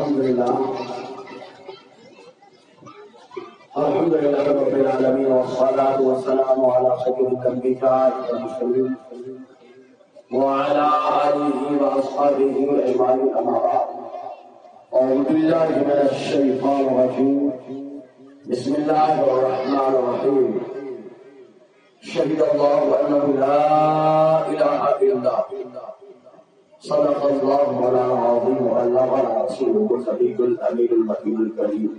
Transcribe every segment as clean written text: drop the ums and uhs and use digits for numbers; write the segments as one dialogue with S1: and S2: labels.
S1: الحمدللہ رب العالمین والصلاة والسلام علی سید الانبیاء والمرسلین وعلی آلہ واصحابہ اجمعین اما بعد اعوذ باللہ من الشیطان الرجیم بسم اللہ الرحمن الرحیم شہد اللہ انہ لا الہ الا صدق اللہ مولانا العظیم وبلغنا رسوله النبی الامین المکین الکریم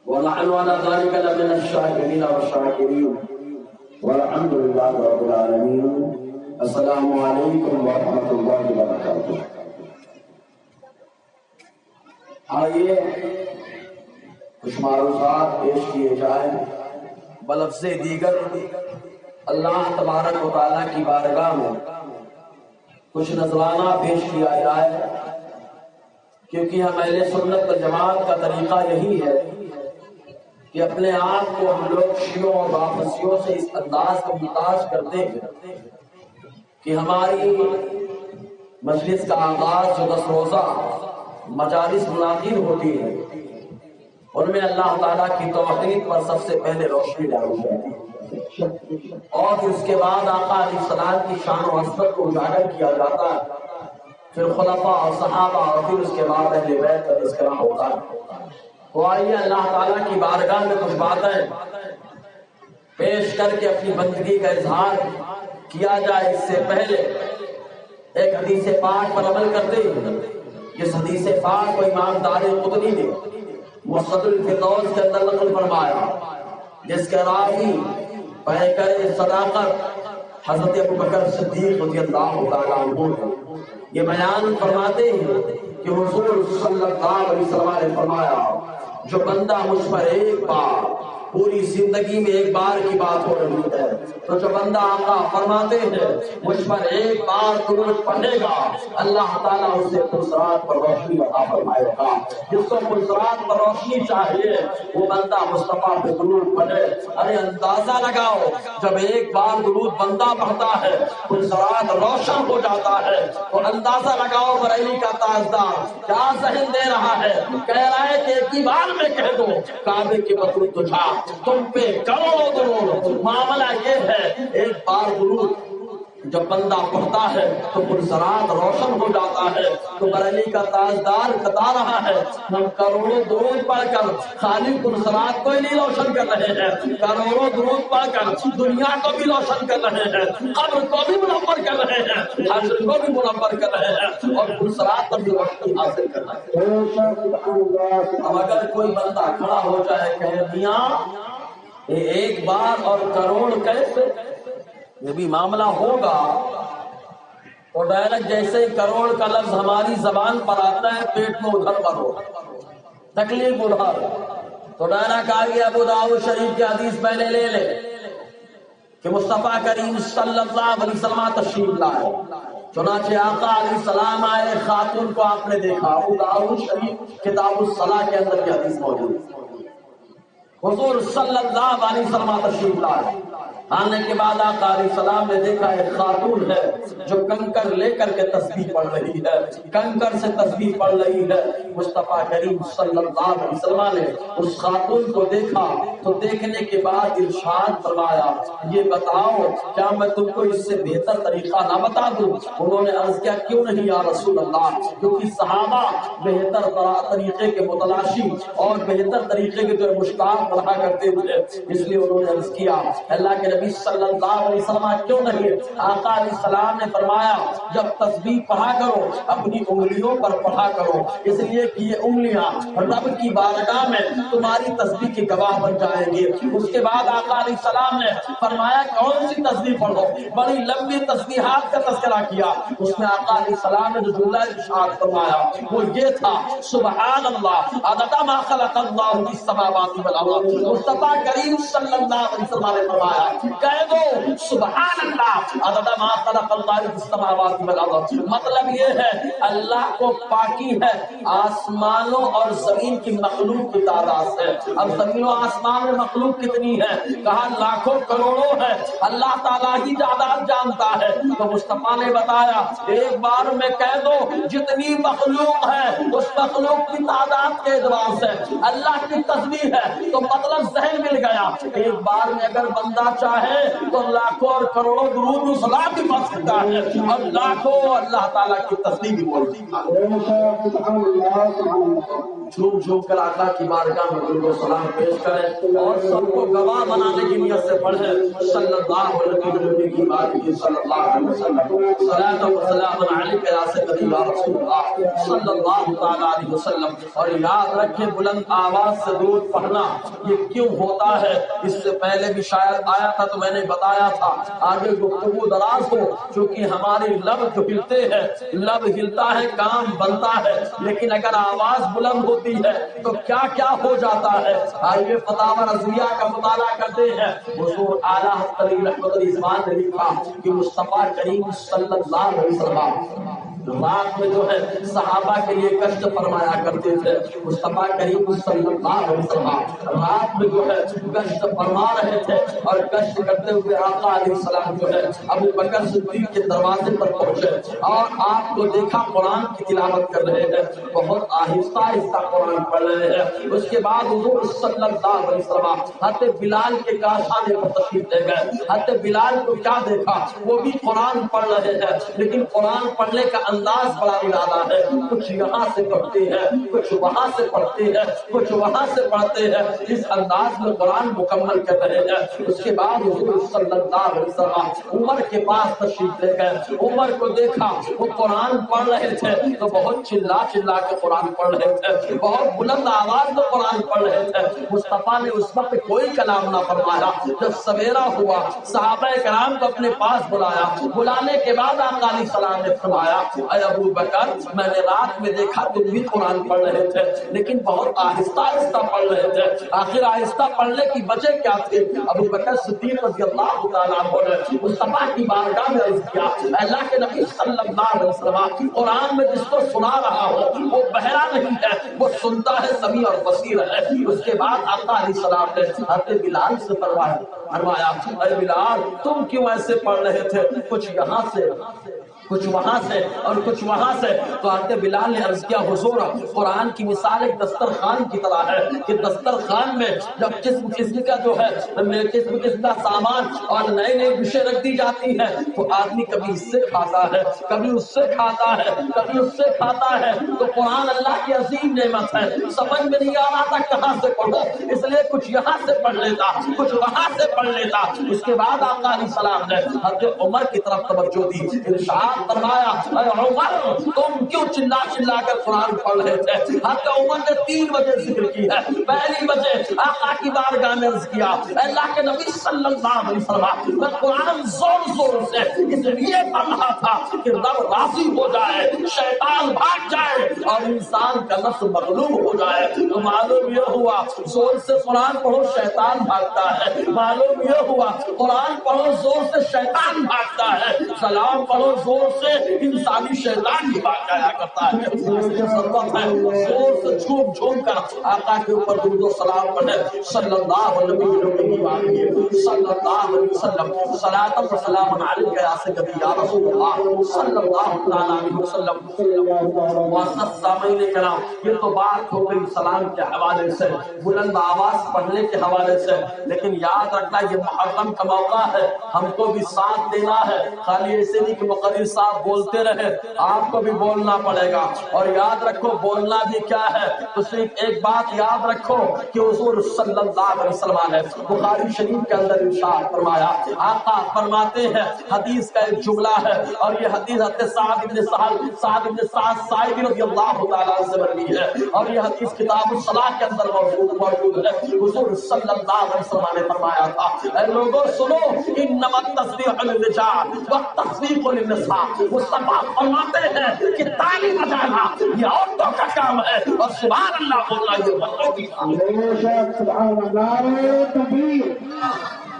S1: ونحن على ذلك لمن الشاكرين والشاكرين والحمد لله رب العالمين. السلام علیکم ورحمۃ اللہ وبرکاتہ. آئیے کچھ معروضات پیش کیے جائیں بلفظ دیگر اللہ تبارک و تعالیٰ کی بارگاہ میں کچھ نذرانہ پیش کیا جائے، کیونکہ ہم اہل سنت والجماعت کا طریقہ یہی ہے کہ اپنے آپ کو ہم لوگ شیعوں اور رافضیوں سے اس انداز کو ممتاز کرتے ہیں کہ ہماری مجلس کا آغاز جو 10 روزہ مجالس منعقد ہوتی ہے ان میں اللہ تعالیٰ کی توحید پر سب سے پہلے روشنی ڈالی جاتی ہے، اور پھر اس کے بعد آقا علیہ السلام کی شان و عظمت کو اجاگر کیا جاتا ہے، پھر خلفاء اور صحابہ، اور پھر اس کے بعد اہل بیت کا تذکرہ ہوتا ہے. تو آئیے اللہ تعالیٰ کی بارگاہ میں کچھ باتیں پیش کر کے اپنی بندگی کا اظہار کیا جائے. اس سے پہلے ایک حدیث پاک پر عمل کرتے ہیں. اس حدیث پاک کو امام دارقطنی نے مسند الفردوس کے اندر نقل فرمایا، جس کے راوی پیکر صداقت حضرت ابوبکر صدیق رضی اللہ تعالیٰ عنہ یہ بیان فرماتے ہیں کہ حضور صلی اللہ علیہ وسلم نے فرمایا جو بندہ مجھ پر ایک بار، پوری زندگی میں ایک بار کی بات ہو رہی ہے، تو جو بندہ آقا فرماتے ہیں مجھ پر ایک بار درود پڑھے گا اللہ تعالیٰ اسے پرسرات پر روشنی عطا فرمائے گا. جس کو پرسرات پر روشنی چاہیے وہ بندہ مصطفیٰ پہ درود پڑھے. ارے اندازہ لگاؤ، جب ایک بار درود بندہ پڑھتا ہے پرسرات روشن ہو جاتا ہے، تو اندازہ لگاؤ بریلی کا تاجدار کیا ذہن دے رہا ہے. کہہ رہا ہے کہ ایک ہی بار میں کہہ دو کعبے کے بدرود تجھا تم پہ کروڑوں درود. معاملہ یہ ہے ایک بار درود جب بندہ پڑھتا ہے تو پرسرات روشن ہو جاتا ہے. تو بریلی کا تاجدار بتا رہا ہے ہم کروڑوں درود پڑھ کر خالی پرسرات کو ہی نہیں روشن کر رہے ہیں، کروڑوں درود پڑھ کر دنیا کو بھی روشن کر رہے ہیں، قبر کو بھی منور کر رہے ہیں، حشر کو بھی منور کر رہے ہیں، اور پرسرات پر بھی روشنی حاصل کر رہے ہیں. اب اگر کوئی بندہ کھڑا ہو جائے کہ میاں ایک بار اور کروڑ کیسے، یہ بھی معاملہ ہوگا تو ڈائریکٹ جیسے کروڑ کا لفظ ہماری زبان پر آتا ہے پیٹ میں ادھر مرو، تکلیف ادھر، تو ڈائریکٹ آگے ابو داؤد شریف کی حدیث پہلے لے لے کہ مصطفیٰ کریم صلی اللہ علیہ وسلم تشریف لائے. چنانچہ آقا علیہ السلام آئے، خاتون کو آپ نے دیکھا. ابو داؤد شریف کتاب الصلاۃ کے اندر یہ حدیث موجود ہے. حضور صلی اللہ علیہ وسلم تشریف لائے. آنے کے بعد آقا علیہ السلام نے دیکھا ایک خاتون ہے جو کنکر لے کر کے تسبیح پڑھ رہی ہے، کنکر سے تسبیح پڑھ رہی ہے. مصطفیٰ کریم صلی اللہ علیہ وسلم نے اس خاتون کو دیکھا تو دیکھنے کے بعد ارشاد فرمایا یہ بتاؤ کیا میں تم کو اس سے بہتر طریقہ نہ بتا دوں؟ انہوں نے عرض کیا کیوں نہیں یا رسول اللہ، کیونکہ صحابہ بہتر طریقے کے متلاشی اور بہتر طریقے کے جو مشتاق رہا کرتے تھے، اس لیے انہوں نے عرض کیا اللہ کے نبی صلی اللہ علیہ وسلم کیوں نہیں؟ آقا علیہ السلام نے فرمایا جب تسبیح پڑھا کرو اپنی انگلیوں پر پڑھا کرو، اس لیے کہ یہ انگلیاں رب کی بارگاہ میں تمہاری تسبیح کی گواہ بن جائیں گی. اس کے بعد آقا علیہ السلام نے فرمایا کون سی تسبیح پڑھو؟ بڑی لمبی تسبیحات کا تذکرہ کیا. اس میں آقا علیہ السلام نے جو جملہ ارشاد فرمایا وہ یہ تھا سبحان اللہ عدد ما خلق اللہ السماوات والارض. مصطفیٰ کریم صلی اللہ علیہ وسلم نے فرمایا کہہ دو سبحان اللہ عدد ما خلق اللہ فی السماوات والارض۔ مطلب یہ ہے اللہ کو پاکی ہے آسمانوں اور زمین کی مخلوق کی تعداد سے۔ اب زمین و آسمان میں مخلوق کتنی ہے؟ کہا لاکھوں کروڑوں ہے، اللہ تعالیٰ ہی تعداد جانتا ہے۔ تو مصطفیٰ نے بتایا ایک بار میں کہہ دو جتنی مخلوق ہے اس مخلوق کی تعداد کے اعتبار سے اللہ کی تسبیح ہے، تو مطلب ذہن مل گیا۔ ایک بار میں اگر بندہ چاہے تو لاکھوں اور کروڑوں درود و سلام بھی پڑھ سکتا ہے اور لاکھوں اللہ تعالیٰ کی تسبیح بھی بول سکتا ہے۔ جھوم جھوم کر آقا کی بارگاہ میں درود و سلام پیش کریں اور سب کو گواہ بنانے کی نیت سے پڑھیں صلی اللہ علیہ وسلم صلاۃ و سلام علیک یا سیدی یا رسول اللہ صلی اللہ تعالی علیہ وسلم۔ اور یاد رکھیں بلند آواز سے درود پڑھنا یہ کیوں ہوتا ہے، اس سے پہلے بھی شاید آیا تھا تو میں نے بتایا تھا، آگے گفتگو دراز ہو، چونکہ ہماری لب جو ہلتے ہیں، لب ہلتا ہے کام بنتا ہے، لیکن اگر آواز بلند ہوتی ہے تو کیا کیا ہو جاتا ہے۔ آئیے فتاوی رضویہ کا مطالعہ کرتے ہیں۔ حضور اعلیٰ حضرت رحمت الرضوان نے لکھا کہ مصطفیٰ کریم صلی اللہ علیہ وسلم رات میں جو ہے صحابہ کے لیے کشت فرمایا کرتے تھے۔ مصطفیٰ کریم صلی اللہ علیہ وسلم رات میں جو ہے کشت فرما رہے تھے اور کشت کرتے ہوئے آقا علیہ السلام جو ہے ابو بکر صدیق کے دروازے پر پہنچے اور آپ کو دیکھا قرآن کی تلاوت کر رہے ہیں، بہت آہستہ آہستہ قرآن پڑھ رہے ہیں۔ اس کے بعد حضور صلی اللہ علیہ وسلم حضرت بلال کے کاشانے پر تشریف لے گئے۔ حضرت بلال کو کیا دیکھا، وہ بھی قرآن پڑھ رہے ہیں، لیکن قرآن پڑھنے کا انداز بڑا نرالا ہے، کچھ یہاں سے پڑھتے ہیں، کچھ وہاں سے پڑھتے ہیں، کچھ وہاں سے پڑھتے ہیں، اس انداز میں قرآن مکمل کر رہے ہیں۔ اس کے بعد حضور صلی اللہ علیہ وسلم عمر کے پاس تشریف لے گئے۔ عمر کو دیکھا وہ قرآن پڑھ رہے تھے تو بہت چلا چلا کے قرآن پڑھ رہے تھے، بہت بلند آواز میں قرآن پڑھ رہے تھے۔ مصطفیٰ نے اس وقت کوئی کلام نہ فرمایا۔ جب سویرا ہوا صحابہ کرام کو اپنے پاس بلایا، بلانے کے بعد آقا علیہ السلام نے فرمایا اے ابو بکر میں نے رات میں دیکھا تم بھی قرآن پڑھ رہے تھے، لیکن بہت آہستہ آہستہ پڑھ رہے تھے، آخر آہستہ پڑھنے کی وجہ کیا تھی؟ ابو بکر صدیق رضی اللہ تعالیٰ عنہ نے مصطفیٰ کی بارگاہ میں عرض کیا اللہ کے نبی صلی اللہ علیہ وسلم قرآن میں جس کو سنا رہا ہو وہ بہرا نہیں ہے، وہ سنتا ہے سمیع اور بصیر ہے۔ اس کے بعد آقا علیہ السلام نے حضرت بلال سے فرمایا اے بلال تم کیوں ایسے پڑھ رہے تھے، کچھ یہاں سے کچھ وہاں سے اور کچھ وہاں سے؟ تو حضرت بلال نے عرض کیا حضور قرآن کی مثال ایک دسترخوان کی طرح ہے کہ دسترخوان میں جب قسم قسم کا جو ہے قسم قسم کا سامان اور نئے نئے ڈشیں رکھ دی جاتی ہیں تو آدمی کبھی اس سے کھاتا ہے، کبھی اس سے کھاتا ہے، کبھی اس سے کھاتا ہے۔ تو قرآن اللہ کی عظیم نعمت ہے، سمجھ میں نہیں آ رہا تھا کہاں سے پڑھو، اس لیے کچھ یہاں سے پڑھ لیتا، کچھ وہاں سے پڑھ لیتا۔ اس کے بعد آقا علیہ السلام نے حضرت عمر کی طرف توجہ دی، ارشاد فرمایا اے عمر تم کیوں چلا چلا کر قرآن پڑھ رہے تھے؟ حضرت عمر نے 3 وجہ ذکر کی ہے۔ پہلی وجہ آقا کی بارگاہ میں عرض کیا اللہ کے نبی صلی اللہ علیہ وسلم میں قرآن زور زور سے اس لیے پڑھ رہا تھا کہ رب راضی ہو جائے، شیطان بھاگ جائے اور انسان کا نفس مغلوب ہو جائے۔ تو معلوم یہ ہوا زور سے قرآن پڑھو شیطان بھاگتا ہے، معلوم یہ ہوا قرآن پڑھو زور سے شیطان بھاگتا ہے، سلام پڑھو زور سے انسانی شیطان بھی بھاگ جایا کرتا ہے۔ ضرورت ہے زور سے جھوم جھوم کر آقا کے اوپر درود و سلام پڑھے صلی اللہ علیہ وسلم صلاۃ و سلام علیک یا سیدی یا رسول اللہ صلی اللہ تعالی علیہ وسلم۔ معزز سامعین کرام یہ تو بات ہو گئی سلام کے حوالے سے، بلند آواز پڑھنے کے حوالے سے، لیکن یاد رکھنا یہ محرم کا موقع ہے، ہم کو بھی ساتھ دینا ہے، خالی ایسے نہیں کہ مقرر صاحب بولتے رہے، آپ کو بھی بولنا پڑے گا۔ اور یاد رکھو بولنا بھی کیا ہے، تو صرف ایک بات یاد رکھو کہ حضور صلی اللہ علیہ وسلم نے بخاری شریف کے اندر ارشاد فرمایا، آقا فرماتے ہیں حدیث کا ایک جملہ ہے اور یہ حدیث حضرت سعد بن سعد ساعدی رضی اللہ تعالیٰ عنہ سے مروی ہے اور یہ حدیث کتاب الصلاۃ کے اندر موجود ہے۔ حضور صلی اللہ علیہ وسلم نے فرمایا تھا اے لوگوں سنو انما التسبیح للرجال والتصفیق للنساء۔ مصطفیٰ فرماتے ہیں کہ تالی بجانا یہ عورتوں کا کام ہے اور سبحان اللہ بولنا یہ مردوں کی کام ہے۔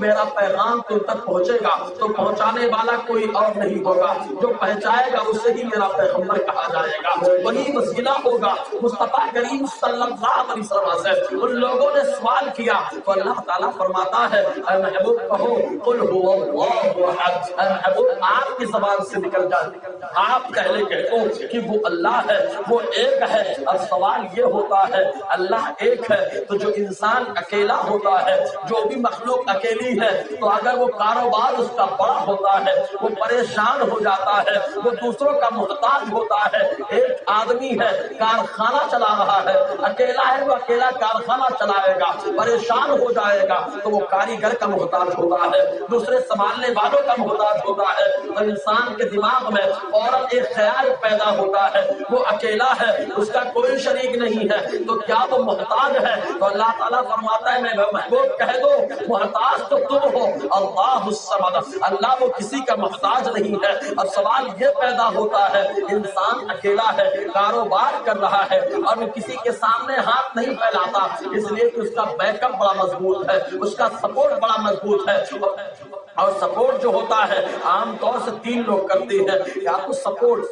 S1: میرا پیغام تم تک پہنچے گا تو پہنچانے والا کوئی اور نہیں ہوگا، جو پہنچائے گا اسے ہی میرا پیغمبر کہا جائے گا، وہی وسیلہ ہوگا مصطفیٰ کریم صلی اللہ علیہ وسلم سے۔ ان لوگوں نے سوال کیا تو اللہ تعالیٰ فرماتا ہے اے محبوب کہو قل هو اللہ احد، اے محبوب آپ کی زبان سے نکل جائے، آپ پہلے کہو کہ وہ اللہ ہے، وہ ایک ہے۔ اب سوال یہ ہوتا ہے اللہ ایک ہے تو جو انسان اکیلا ہوتا ہے، جو بھی مخلوق اکیلی ہے، تو اگر وہ کاروبار اس کا بڑا ہوتا ہے، وہ پریشان ہو جاتا ہے، وہ دوسروں کا محتاج ہوتا ہے۔ ایک آدمی ہے کارخانہ چلا رہا ہے، اکیلا ہے، وہ اکیلا کارخانہ چلائے گا، پریشان ہو جائے گا تو وہ کاریگر کا محتاج ہوتا ہے، دوسرے سنبھالنے والوں کا محتاج ہوتا ہے۔ تو انسان کے دماغ میں فوراً ایک خیال پیدا ہوتا ہے وہ اکیلا ہے، اس کا کوئی شریک نہیں ہے، تو کیا وہ محتاج ہے؟ تو اللہ تعالیٰ فرماتا ہے میں محبوب کہہ دو محتاج تو تم ہو، اللہ الصمد، اللہ وہ کسی کا محتاج نہیں ہے۔ اب سوال یہ پیدا ہوتا ہے انسان اکیلا ہے، کاروبار کر رہا ہے اور وہ کسی کے سامنے ہاتھ نہیں پھیلاتا، اس لیے کہ اس کا بیک اپ بڑا مضبوط ہے، اس کا سپورٹ بڑا مضبوط ہے۔ اور سپورٹ جو ہوتا ہے عام طور سے 3 لوگ کرتے ہیں، یا تو سپورٹ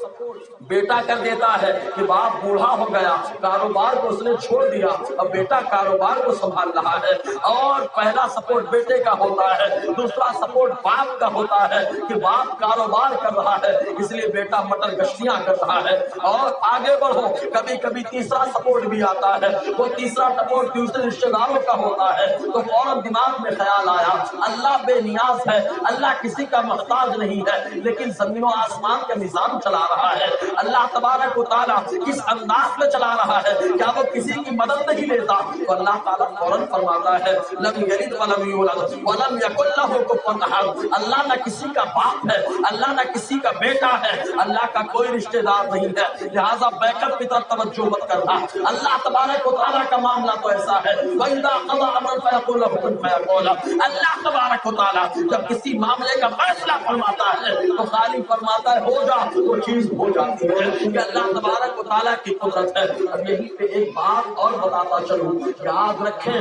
S1: بیٹا کر دیتا ہے کہ باپ بوڑھا ہو گیا، کاروبار کو اس نے چھوڑ دیا، اب بیٹا کاروبار کو سنبھال رہا ہے، اور پہلا سپورٹ بیٹے کا ہوتا ہے، دوسرا سپورٹ باپ کا ہوتا ہے کہ باپ کاروبار کر رہا ہے اس لیے بیٹا مٹر گشتیاں کر رہا ہے، اور آگے بڑھو کبھی کبھی تیسرا سپورٹ بھی آتا ہے، وہ تیسرا سپورٹ دوسرے رشتہ داروں کا ہوتا ہے، تو فوراً دماغ میں خیال آیا اللہ بے نیاز ہے، اللہ کسی کا محتاج نہیں ہے، لیکن زمین و آسمان کا نظام چلا رہا ہے، اللہ تبارک و تعالیٰ کس انداز میں چلا رہا ہے، کیا وہ کسی کی مدد نہیں لیتا؟ تو اللہ تعالیٰ فوراً فرماتا ہے لم یلد ولم یولد ولم یکن لہ کفوا احد، اللہ نہ کسی کا باپ ہے، اللہ نہ کسی کا بیٹا ہے، اللہ کا کوئی رشتہ دار نہیں ہے، لہٰذا بیک اپ کی طرف توجہ مت کرنا۔ اللہ تبارک و تعالیٰ کا معاملہ تو ایسا ہے وَإِذَا قَضَىٰ أَمْرًا فَيَقُولُ لَهُ كُن فَيَكُونُ، اللہ تبارک و تعالیٰ جب کسی معاملے کا فیصلہ فرماتا ہے تو خالی فرماتا ہے ہو جا، وہ چیز ہو جاتی ہے، کہ اللہ تبارک و تعالیٰ کی قدرت ہے۔ اب یہیں پہ ایک بات اور بتاتا چلوں، یاد رکھیں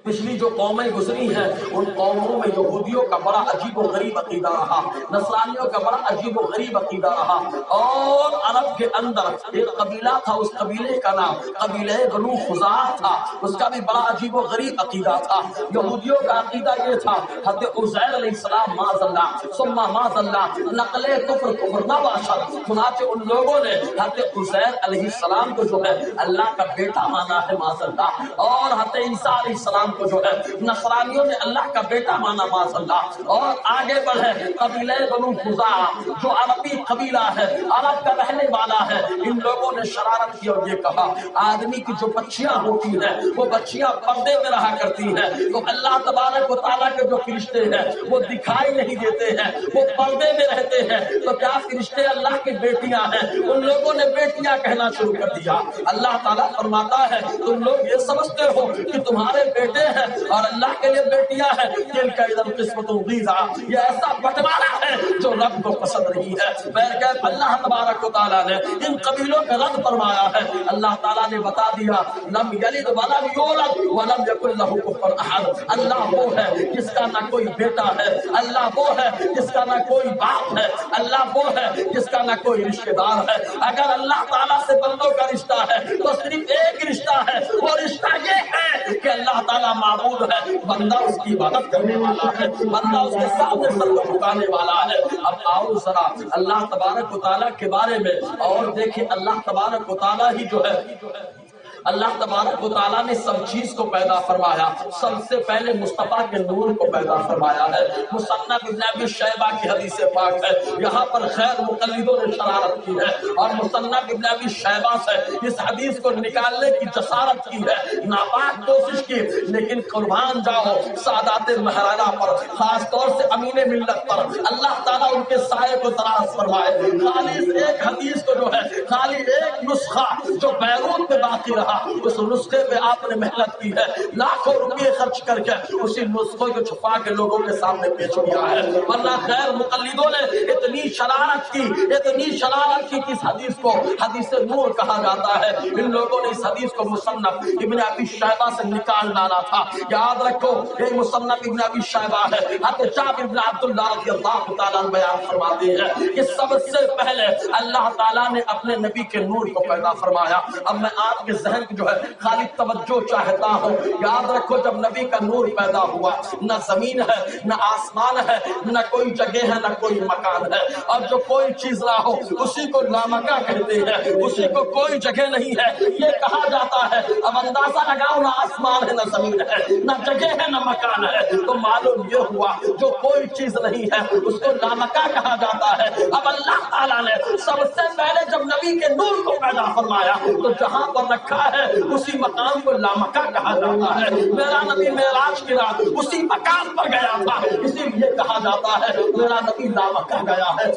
S1: پچھلی جو قومیں گزری ہیں ان قوموں میں یہودیوں کا بڑا عجیب و غریب عقیدہ رہا، نصرانیوں کا بڑا عجیب و غریب عقیدہ رہا، اور عرب کے اندر ایک قبیلہ تھا، اس قبیلے کا نام قبیلہ بنو خزاعہ تھا، اس کا بھی بڑا عجیب و غریب عقیدہ تھا۔ یہودیوں کا عقیدہ یہ تھا حضرت عزیر علیہ السلام معاذ اللہ ثم معاذ اللہ نقل کفر کفر نہ باشد، چنانچہ ان لوگوں نے حضرت عزیر علیہ السلام کو جو ہے اللہ کا بیٹا مانا ہے معاذ اللہ، اور حضرت عیسیٰ علیہ السلام کو جو ہے نصرانیوں نے اللہ کا بیٹا مانا معاذ اللہ۔ اور آگے بڑھے قبیلہ بنو خزاعہ جو عربی قبیلہ ہے، عرب کا رہنے والا ہے، ان لوگوں نے شرارت کی اور یہ کہا آدمی کی جو بچیاں ہوتی ہیں وہ بچیاں پردے میں رہا کرتی ہیں، تو اللہ تبارک و تعالیٰ کے جو فرشتے ہیں وہ دکھائی نہیں دیتے ہیں، وہ پردے میں رہتے ہیں، تو کیا فرشتے اللہ کی بیٹیاں ہیں؟ ان لوگوں نے بیٹیاں کہنا شروع کر دیا۔ اللہ تعالیٰ فرماتا ہے تم لوگ یہ سمجھتے ہو کہ تمہارے بیٹے ہیں اور اللہ کے لیے بیٹیاں ہیں، دل کا ادھر قسمت غیظہ، یہ ایسا بٹوارا ہے جو رب کو پسند نہیں ہے۔ بہرکیف اللہ تبارک و تعالیٰ نے ان قبیلوں کا رد فرمایا ہے، اللہ تعالیٰ نے بتا دیا لم یلد ولم یولد ولم یکن لہ کفوا احد، اللہ وہ ہے جس کا نہ کوئی بیٹا ہے، اللہ وہ ہے جس کا نہ کوئی باپ ہے، اللہ وہ ہے جس کا نہ کوئی رشتہ دار ہے۔ اگر اللہ تعالیٰ سے بندوں کا رشتہ ہے تو صرف ایک رشتہ ہے، وہ رشتہ یہ ہے کہ اللہ تعالیٰ معبود ہے، بندہ اس کی عبادت کرنے والا ہے، بندہ اس کے سامنے سر کو جھکانے والا ہے۔ اب آؤ ذرا اللہ تبارک و تعالیٰ کے بارے میں اور دیکھیں، اللہ تبارک و تعالیٰ ہی جو ہے اللہ تبارک و تعالیٰ نے سب چیز کو پیدا فرمایا، سب سے پہلے مصطفیٰ کے نور کو پیدا فرمایا ہے۔ مصنف ابن ابی شیبہ کی حدیث پاک ہے، یہاں پر غیر مقلدوں نے شرارت کی ہے اور مصنف ابن ابی شیبہ سے اس حدیث کو نکالنے کی جسارت کی ہے، ناپاک کوشش کی، لیکن قربان جاؤ سادات مہرانہ پر، خاص طور سے امین ملت پر اللہ تعالیٰ ان کے سائے کو دراز فرمائے۔ خالی ایک حدیث کو جو ہے، خالی ایک نسخہ جو بیروت میں باقی رہا تھا اس نسخے پہ آپ نے محنت کی ہے، لاکھوں روپے خرچ کر کے اسی نسخے کو چھپا کے لوگوں کے سامنے پیش کیا ہے، ورنہ غیر مقلدوں نے اتنی شرارت کی کہ اس حدیث کو حدیث نور کہا جاتا ہے۔ ان لوگوں نے اس حدیث کو مصنف ابن ابی شیبہ سے نکال ڈالا تھا۔ یاد رکھو یہ مصنف ابن ابی شیبہ ہے، حضرت جابر بن عبداللہ رضی اللہ تعالیٰ بیان فرماتے ہیں کہ سب سے پہلے اللہ تعالیٰ نے اپنے نبی کے نور کو پیدا فرمایا۔ اب میں آپ کے ذہن کی جو ہے خالی توجہ چاہتا ہوں، یاد رکھو جب نبی کا نور پیدا ہوا نہ زمین ہے نہ آسمان ہے نہ کوئی جگہ ہے نہ کوئی مکان ہے، اور جو کوئی چیز نہ ہو اسی کو لامکا کہتے ہیں، اسی کو کوئی جگہ نہیں ہے یہ کہا جاتا ہے۔ اب اندازہ لگاؤ نہ آسمان ہے نہ زمین ہے نہ جگہ ہے نہ مکان ہے، تو معلوم یہ ہوا جو کوئی چیز نہیں ہے اس کو لامکا کہا جاتا ہے۔ اب اللہ تعالیٰ نے سب سے پہلے جب نبی کے نور کو پیدا فرمایا تو جہاں پر رکھا ہے اسی مقام کو لامکا کہا جاتا ہے۔ میرا نبی معراج کی رات اسی مقام پر گیا تھا، اسی لیے کہا جاتا ہے میرا نبی لامکا گیا ہے۔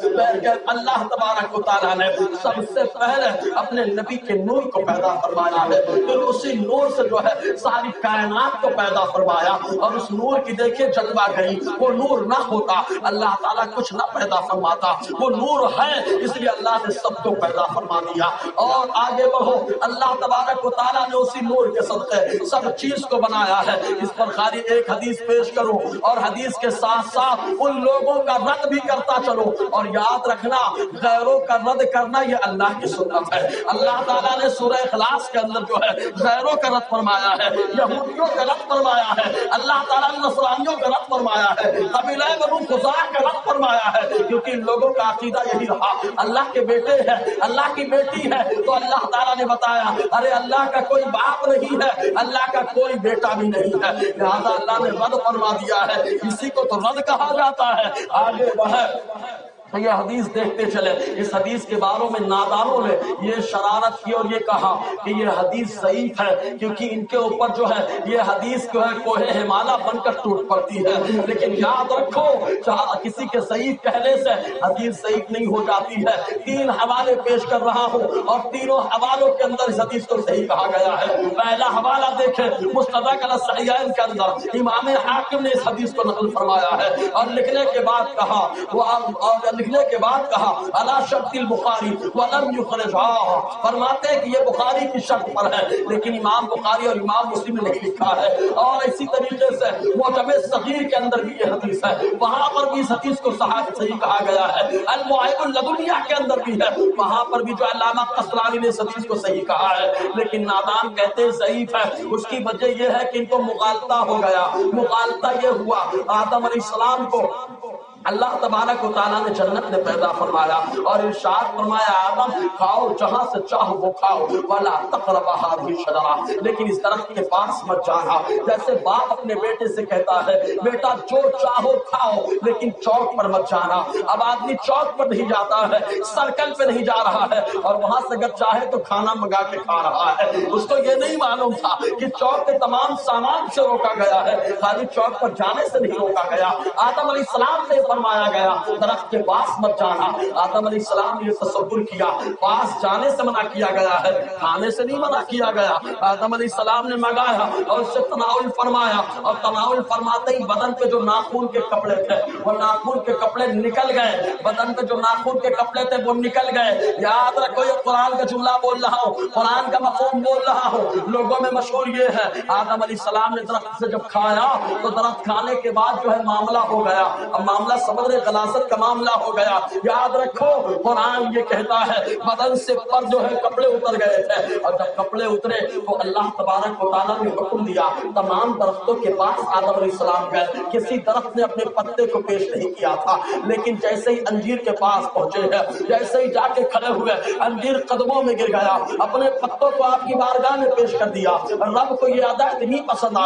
S1: اللہ تبارک و تعالیٰ نے سب سے پہلے اپنے نبی کے نور کو پیدا فرمایا ہے، پھر اسی نور سے جو ہے ساری کائنات کو پیدا فرمایا، اور اس نور کی دیکھیے جلوہ گئی، وہ نور نہ ہوتا اللہ تعالیٰ کچھ نہ پیدا فرماتا، وہ نور ہے اس لیے اللہ نے سب کو پیدا فرما دیا۔ اور آگے بڑھو، اللہ تبارک و تعالیٰ نے اسی نور کے صدقے سب چیز کو بنایا ہے۔ اس پر خالی ایک حدیث پیش کروں اور حدیث کے ساتھ ساتھ ان لوگوں کا رد بھی کرتا چلو، اور یاد رکھنا غیروں کا رد کرنا یہ اللہ کی سنت ہے۔ اللہ تعالیٰ نے سورہ اخلاص کے اندر جو ہے غیروں کا رد فرمایا ہے، یہودیوں کا رد فرمایا ہے، اللہ تعالیٰ نے نصرانیوں کا رد فرمایا ہے، قبیلہ بنو خزاعہ کا رد فرمایا ہے، کیونکہ ان لوگوں کا عقیدہ یہی رہا اللہ کے بیٹے ہیں اللہ کی بیٹی ہے، تو اللہ تعالیٰ نے بتایا ارے اللہ کا کوئی باپ نہیں ہے، اللہ کا کوئی بیٹا بھی نہیں ہے، لہذا اللہ نے رد فرما دیا ہے، اسی کو تو رد کہا جاتا ہے۔ آگے بڑھے یہ حدیث دیکھتے چلے، اس حدیث کے باروں میں نادانوں نے یہ شرارت کی اور یہ کہا کہ یہ حدیث ضعیف ہے، کیونکہ ان کے اوپر جو ہے یہ حدیث جو ہے کوہ ہمالیہ بن کر ٹوٹ پڑتی ہے۔ لیکن یاد رکھو کسی کے ضعیف کہنے سے حدیث ضعیف نہیں ہو جاتی ہے۔ 3 حوالے پیش کر رہا ہوں اور تینوں حوالوں کے اندر اس حدیث کو صحیح کہا گیا ہے۔ پہلا حوالہ دیکھیں مستدرک علی الصحیحین کے اندر امام حاکم نے اس حدیث کو نقل فرمایا ہے، اور لکھنے کے بعد کہا علی شرط البخاری ولم یخرجھا، فرماتے ہیں کہ یہ بخاری کی شرط پر ہے لیکن امام بخاری اور امام مسلم نے نہیں لکھا ہے۔ اور اسی طریقے سے معجم صغیر کے اندر بھی یہ حدیث ہے، وہاں پر بھی اس حدیث کو صحیح کہا گیا ہے۔ الموعظ اللدنیہ کے اندر بھی ہے، وہاں پر بھی جو علامہ قسطلانی نے اس حدیث کو صحیح کہا ہے، لیکن نادان کہتے ہیں ضعیف ہے۔ اس کی وجہ یہ ہے کہ ان کو مغالطہ ہو گیا۔ مغالطہ یہ ہوا آدم علیہ السلام کو اللہ تبارک و تعالیٰ نے جنت میں پیدا فرمایا اور ارشاد فرمایا آدم کھاؤ جہاں سے چاہو وہ کھاؤ ولا تقربا هذه الشجرہ، لیکن اس درخت کے پاس مت جانا۔ جیسے باپ اپنے بیٹے سے کہتا ہے بیٹا جو چاہو کھاؤ لیکن چوک پر مت جانا۔ اب آدمی چوک پر نہیں جاتا ہے، سرکل پہ نہیں جا رہا ہے، اور وہاں سے اگر چاہے تو کھانا منگا کے کھا رہا ہے۔ اس کو یہ نہیں معلوم تھا کہ چوک کے تمام سامان سے روکا گیا ہے، خالی چوک پر جانے سے نہیں روکا گیا۔ آدم علیہ السلام سے فرمایا گیا درخت کے پاس مت جانا، آدم علیہ السلام نے یہ تصور کیا پاس جانے سے منع کیا گیا ہے، کھانے سے نہیں منع کیا گیا۔ آدم علیہ السلام نے منگایا اور اس سے تناول فرمایا، اور تناول فرماتے ہی بدن پہ جو ناخون کے کپڑے تھے وہ ناخون کے کپڑے نکل گئے، بدن پہ جو ناخون کے کپڑے تھے وہ نکل گئے۔ یاد رکھو یہ قرآن کا جملہ بول رہا ہوں، قرآن کا مفہوم بول رہا ہوں، لوگوں میں مشہور یہ ہے آدم علیہ السلام نے درخت سے جب کھایا تو درخت کھانے کے بعد جو ہے معاملہ ہو گیا، اب معاملہ سمجھ غلاظت کا معاملہ ہو گیا۔ یاد رکھو قرآن یہ کہتا ہے بدن سے پر جو ہے کپڑے اتر گئے تھے، اور جب کپڑے اترے تو اللہ تبارک و تعالیٰ نے حکم دیا تمام درختوں کے پاس آدم علیہ السلام گئے، کسی درخت نے اپنے پتے کو پیش نہیں کیا تھا، لیکن جیسے ہی انجیر کے پاس پہنچے ہیں، جیسے ہی جا کے کھڑے ہوئے انجیر قدموں میں گر گیا، اپنے پتوں کو آپ کی بارگاہ میں پیش کر دیا۔ رب کو یہ ادا اتنی پسند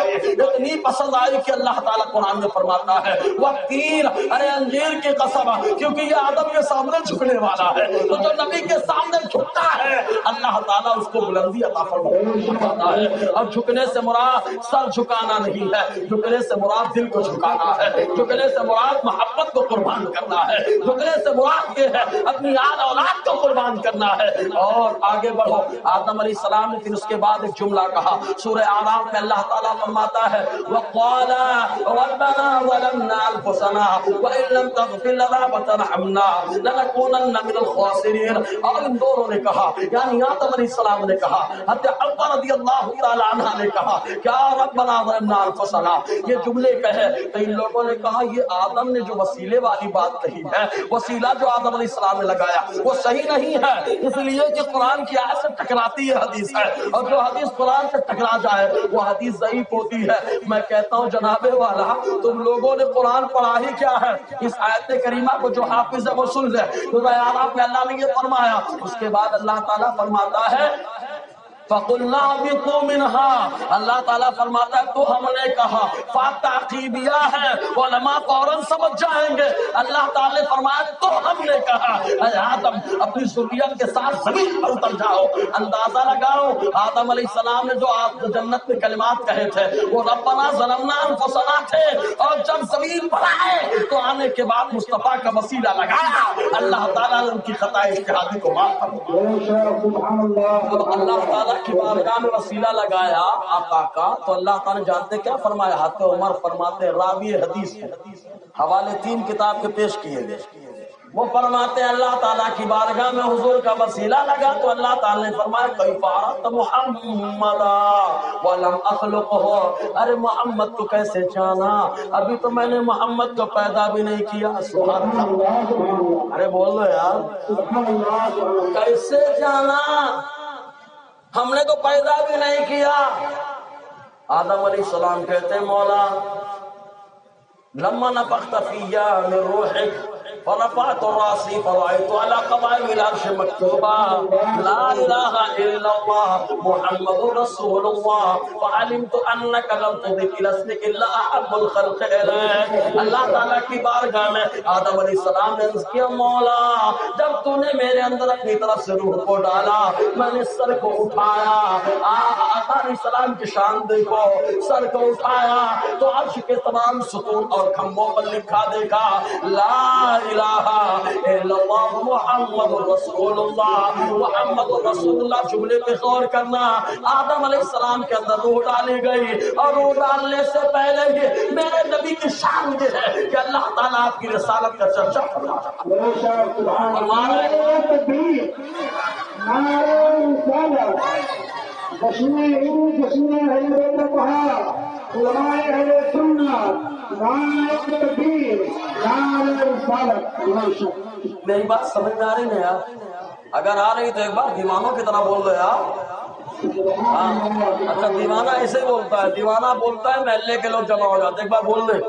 S1: آئی کہ اللہ تعالیٰ قرآن میں فرماتا ہے وَقِيلَ، ارے انجیر کی قسم کیونکہ یہ آدم کے سامنے جھکنے والا ہے، تو جو نبی کے سامنے جھکتا ہے اللہ تعالیٰ اس کو بلندی عطا فرماتا ہے۔ اور جھکنے سے مراد سر جھکانا نہیں ہے، جھکنے سے مراد دل کو جھکانا ہے، جھکنے سے مراد محبت کو قربان کرنا ہے، جھکنے سے مراد یہ ہے اپنی آل اولاد کو قربان کرنا ہے۔ اور آگے بڑھو، آدم علیہ السلام نے پھر اس کے بعد ایک جملہ کہا، سورہ اعراف میں اللہ تعالیٰ فرماتا ہے وَقَالَ رَبَّنَا ظَلَمْنَا أَنفُسَنَا وَإِن لَّمْ تَغْفِرْ لَنَا وَتَرْحَمْنَا لَنَكُونَنَّ مِنَ الْخَاسِرِينَ۔ اور ان دونوں نے کہا، یعنی آدم علیہ السلام نے کہا، حضرت حوا رضی اللہ تعالی عنہ نے کہا کیا ربنا ظلمنا انفسنا، یہ جملے کہے تو ان لوگوں نے کہا یہ آدم نے جو وسیلے والی بات کہی ہے، وسیلہ جو آدم علیہ السلام نے لگایا وہ صحیح نہیں ہے، اس لیے کہ قرآن کی آیت سے ٹکراتی ہے حدیث ہے، اور جو حدیث قرآن سے ٹکرا جائے وہ حدیث ضعیف ہوتی ہے۔ میں کہتا ہوں جناب والا تم لوگوں نے قرآن پڑھا ہی کیا ہے؟ اس آیت کریمہ کو جو حافظ ہے وہ سن لے، سورہ اعراف میں اللہ نے یہ فرمایا، اس کے بعد اللہ تعالیٰ فرماتا ہے فَقُلْنَا اهْبِطُوا مِنْهَا، اللہ تعالیٰ فرماتا ہے تو ہم نے کہا، فَتَعْقِیبیہ ہے، علماء فوراً سمجھ جائیں گے، اللہ تعالیٰ نے فرمایا تو ہم نے کہا اے آدم اپنی ذریت کے ساتھ زمین پر اتر جاؤ۔ اندازہ لگاؤ آدم علیہ السلام نے جو جنت میں کلمات کہے تھے وہ ربنا ظلمنا انفسنا تھے، اور جب زمین پر آئے تو آنے کے بعد مصطفیٰ کا وسیلہ لگایا، اللہ تعالیٰ نے ان کی خطا اجتہادی کو معاف کر دیا۔ اللہ تعالیٰ کی بارگاہ میں وسیلہ لگایا آقا کا، تو اللہ تعالیٰ نے جانتے کیا فرمایا؟ حضرت عمر فرماتے، راوی حدیث ہے، حوالے 3 کتاب کے پیش کیے گئے، وہ فرماتے ہیں اللہ تعالیٰ کی بارگاہ میں حضور کا وسیلہ لگا تو اللہ تعالیٰ نے فرمایا کیف عرفت محمدا ولم اخلقہ، ارے محمد کو کیسے جانا، ابھی تو میں نے محمد کو پیدا بھی نہیں کیا۔ سبحان اللہ، ارے بول دو یار، کیسے جانا، ہم نے تو پیدا بھی نہیں کیا۔ آدم علیہ السلام کہتے ہیں مولا لما نفخت فیہ من روحک فرفعت راسی فرأیت علی قوائم العرش مکتوبا لا الہ الا اللہ محمد رسول اللہ فعلمت انک لم تضف الی اسمک الا احب الخلق الیک۔ اللہ تعالیٰ کی بارگاہ میں آدم علیہ السلام نے عرض کیا مولا جب تو نے میرے اندر اپنی طرف سے روح کو ڈالا میں نے سر کو اٹھایا، آدم علیہ السلام کی شان دیکھو، سر کو اٹھایا تو عرش کے تمام ستون اور کھمبوں پر لکھا دیکھا لا الہ الا اللہ محمد رسول اللہ، محمد رسول اللہ۔ جملے پہ غور کرنا، آدم علیہ السلام کے اندر روح ڈالی گئی، اور روح ڈالنے سے پہلے یہ میرے نبی کی شان یہ ہے کہ اللہ تعالیٰ آپ کی رسالت کا چرچا میری بات سمجھ میں آ رہی ہے یار؟ اگر آ رہی تو ایک بار دیوانوں کی طرح بول دو یار۔ اچھا دیوانہ ایسے بولتا ہے، دیوانہ بولتا ہے محلے کے لوگ جمع ہو جاتے، ایک بار بول دے۔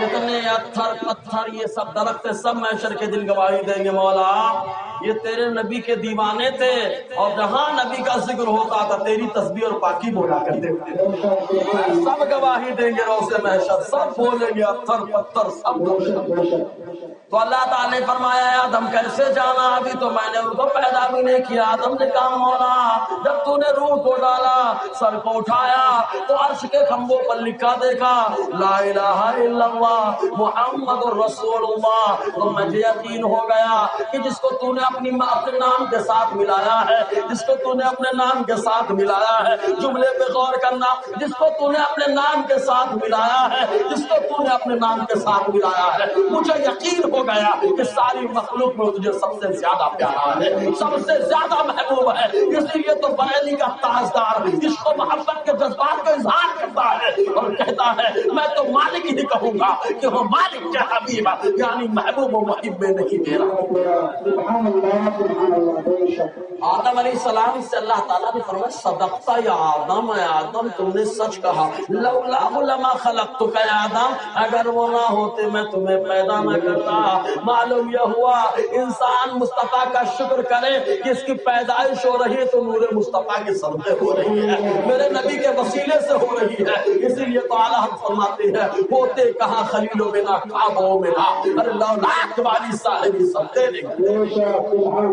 S1: کتنے اتھر پتھر یہ سب درخت سب محشر کے دن گواہی دیں گے مولا یہ تیرے نبی کے دیوانے تھے، اور جہاں نبی کا ذکر ہوتا تھا تیری تسبیح اور پاکی بولا کرتے تھے، سب گواہی دیں گے روز محشر، سب بولیں گے اتھر پتھر سب بولیں گے۔ تو اللہ تعالیٰ نے فرمایا آدم کیسے جانا، ابھی تو میں نے ان کو پیدا بھی نہیں کیا۔ آدم نے کہا مولا جب تو نے روح کو ڈالا سر کو اٹھایا تو عرش کے کھمبوں پر لکھا دیکھا لا الہ الا اللہ محمد رسول اللہ، تو مجھے یقین ہو گیا کہ جس کو تو نے اپنے نام کے ساتھ ملایا ہے، جس کو تو نے اپنے نام کے ساتھ ملایا ہے، جملے پہ غور کرنا، جس کو تو نے اپنے نام کے ساتھ ملایا ہے، جس کو تو نے اپنے نام کے ساتھ ملایا ہے، مجھے یقین ہو گیا کہ ساری مخلوق میں تجھے سب سے زیادہ پیارا ہے، سب سے زیادہ محبوب ہے، اس لیے تو بریلی کا تاجدار عشق و محبت کے جذبات کا اظہار کرتا ہے اور کہتا ہے میں تو مالک ہی کہوں گا کہ وہ مالک کے حبیب یعنی محبوب و محب میں نہیں میرا۔
S2: اللہ بے شک
S1: آدم علیہ السلام سے اللہ تعالیٰ نے فرمایا صدقتا یا آدم، اے آدم تم نے سچ کہا، لولا لما خلقتک یا آدم، اگر وہ نہ ہوتے میں تمہیں پیدا نہ کرتا۔ معلوم یہ ہوا انسان مصطفیٰ کا شکر کرے کہ اس کی پیدائش ہو رہی ہے تو نور مصطفیٰ کے صدقے ہو رہی ہے، میرے نبی کے وسیلے سے ہو رہی ہے۔ اسی لیے تو اعلیٰ حضرت فرماتے ہیں ہوتے کہاں خلیل و بنا کعبہ ملا، ارے لولاک والی صاحبی سب دے دے گا۔
S2: بے شک سبحان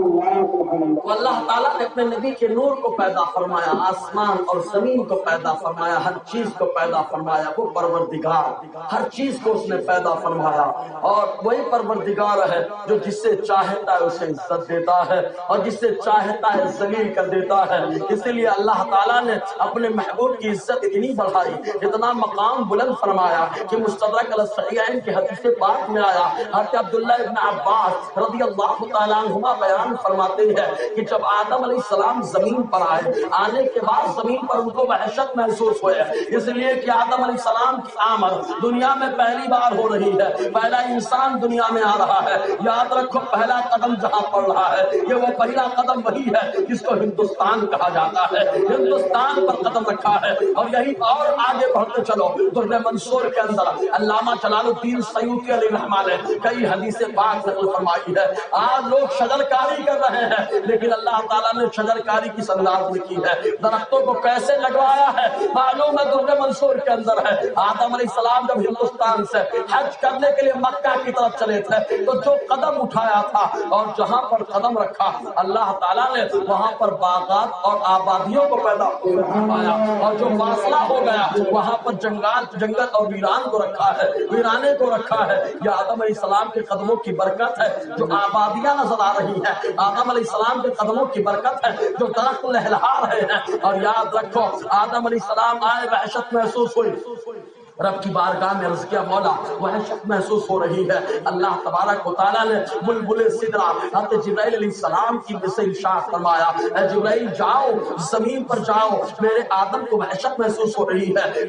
S2: اللہ
S1: اللہ تعالیٰ نے اپنے نبی کے نور کو پیدا فرمایا، آسمان اور زمین کو پیدا فرمایا، ہر چیز کو پیدا فرمایا۔ وہ پروردگار ہر چیز کو اس نے پیدا فرمایا، اور وہی پروردگار ہے جو جس سے چاہتا ہے اسے عزت دیتا ہے اور جس سے چاہتا ہے ذلیل کر دیتا ہے۔ اسی لیے اللہ تعالیٰ نے اپنے محبوب کی عزت اتنی بڑھائی، اتنا مقام بلند فرمایا کہ مستدرک علی الصحیحین کی حدیث پاک میں آیا، حضرت عبداللہ ابن عباس رضی اللہ تعالیٰ عنہما بیان فرماتے ہیں کہ جب آدم علیہ السلام زمین پر آئے، آنے کے بعد زمین پر ان کو وحشت محسوس ہوئے، اس لیے کہ آدم علیہ السلام کی آمد دنیا میں پہلی بار ہو رہی ہے، پہلا انسان دنیا میں آ رہا ہے۔ یاد رکھو پہلا قدم جہاں پڑ رہا ہے یہ وہ پہلا قدم وہی ہے جس کو ہندوستان کہا جاتا ہے، ہندوستان پر قدم رکھا ہے۔ اور یہی اور آگے بڑھتے چلو، درر منصور کے اندر علامہ جلال الدین سیوطی علیہ الرحمہ نے کئی حدیث پاک نقل فرمائی ہے۔ آج لوگ شجر کاری کر رہے ہیں لیکن اللہ تعالیٰ نے شجر کاری کی انداز میں کی ہے، درختوں کو کیسے لگوایا ہے معلوم ہے، درر منصور کے اندر ہے۔ آدم علیہ السلام جب ہندوستان سے حج کرنے کے لیے مکہ کی طرف چلے تھے تو جو قدم اٹھایا تھا اور جہاں پر قدم رکھا اللہ تعالیٰ نے وہاں پر باغات اور آبادیوں کو پیدا فرمایا، اور جو فاصلہ ہو گیا وہاں پر جنگل اور ویران کو رکھا ہے، ویرانے کو رکھا ہے۔ یہ آدم علیہ السلام کے قدموں کی برکت ہے جو آبادیاں نظر آ رہی ہیں، آدم علیہ السلام کے قدموں کی برکت ہے جو درخت لہلہا رہے ہیں۔ اور یاد رکھو آدم علیہ السلام آئے وحشت محسوس ہوئی، رب کی بارگاہ میں عرض کیا مولا وحشت محسوس ہو رہی ہے۔ اللہ تبارک و تعالیٰ نے بلبل سدرہ حضرت جبرائیل علیہ السلام کی سے ارشاد فرمایا، اے جبرائیل جاؤ زمین پر جاؤ، میرے آدم کو وحشت محسوس ہو رہی ہے،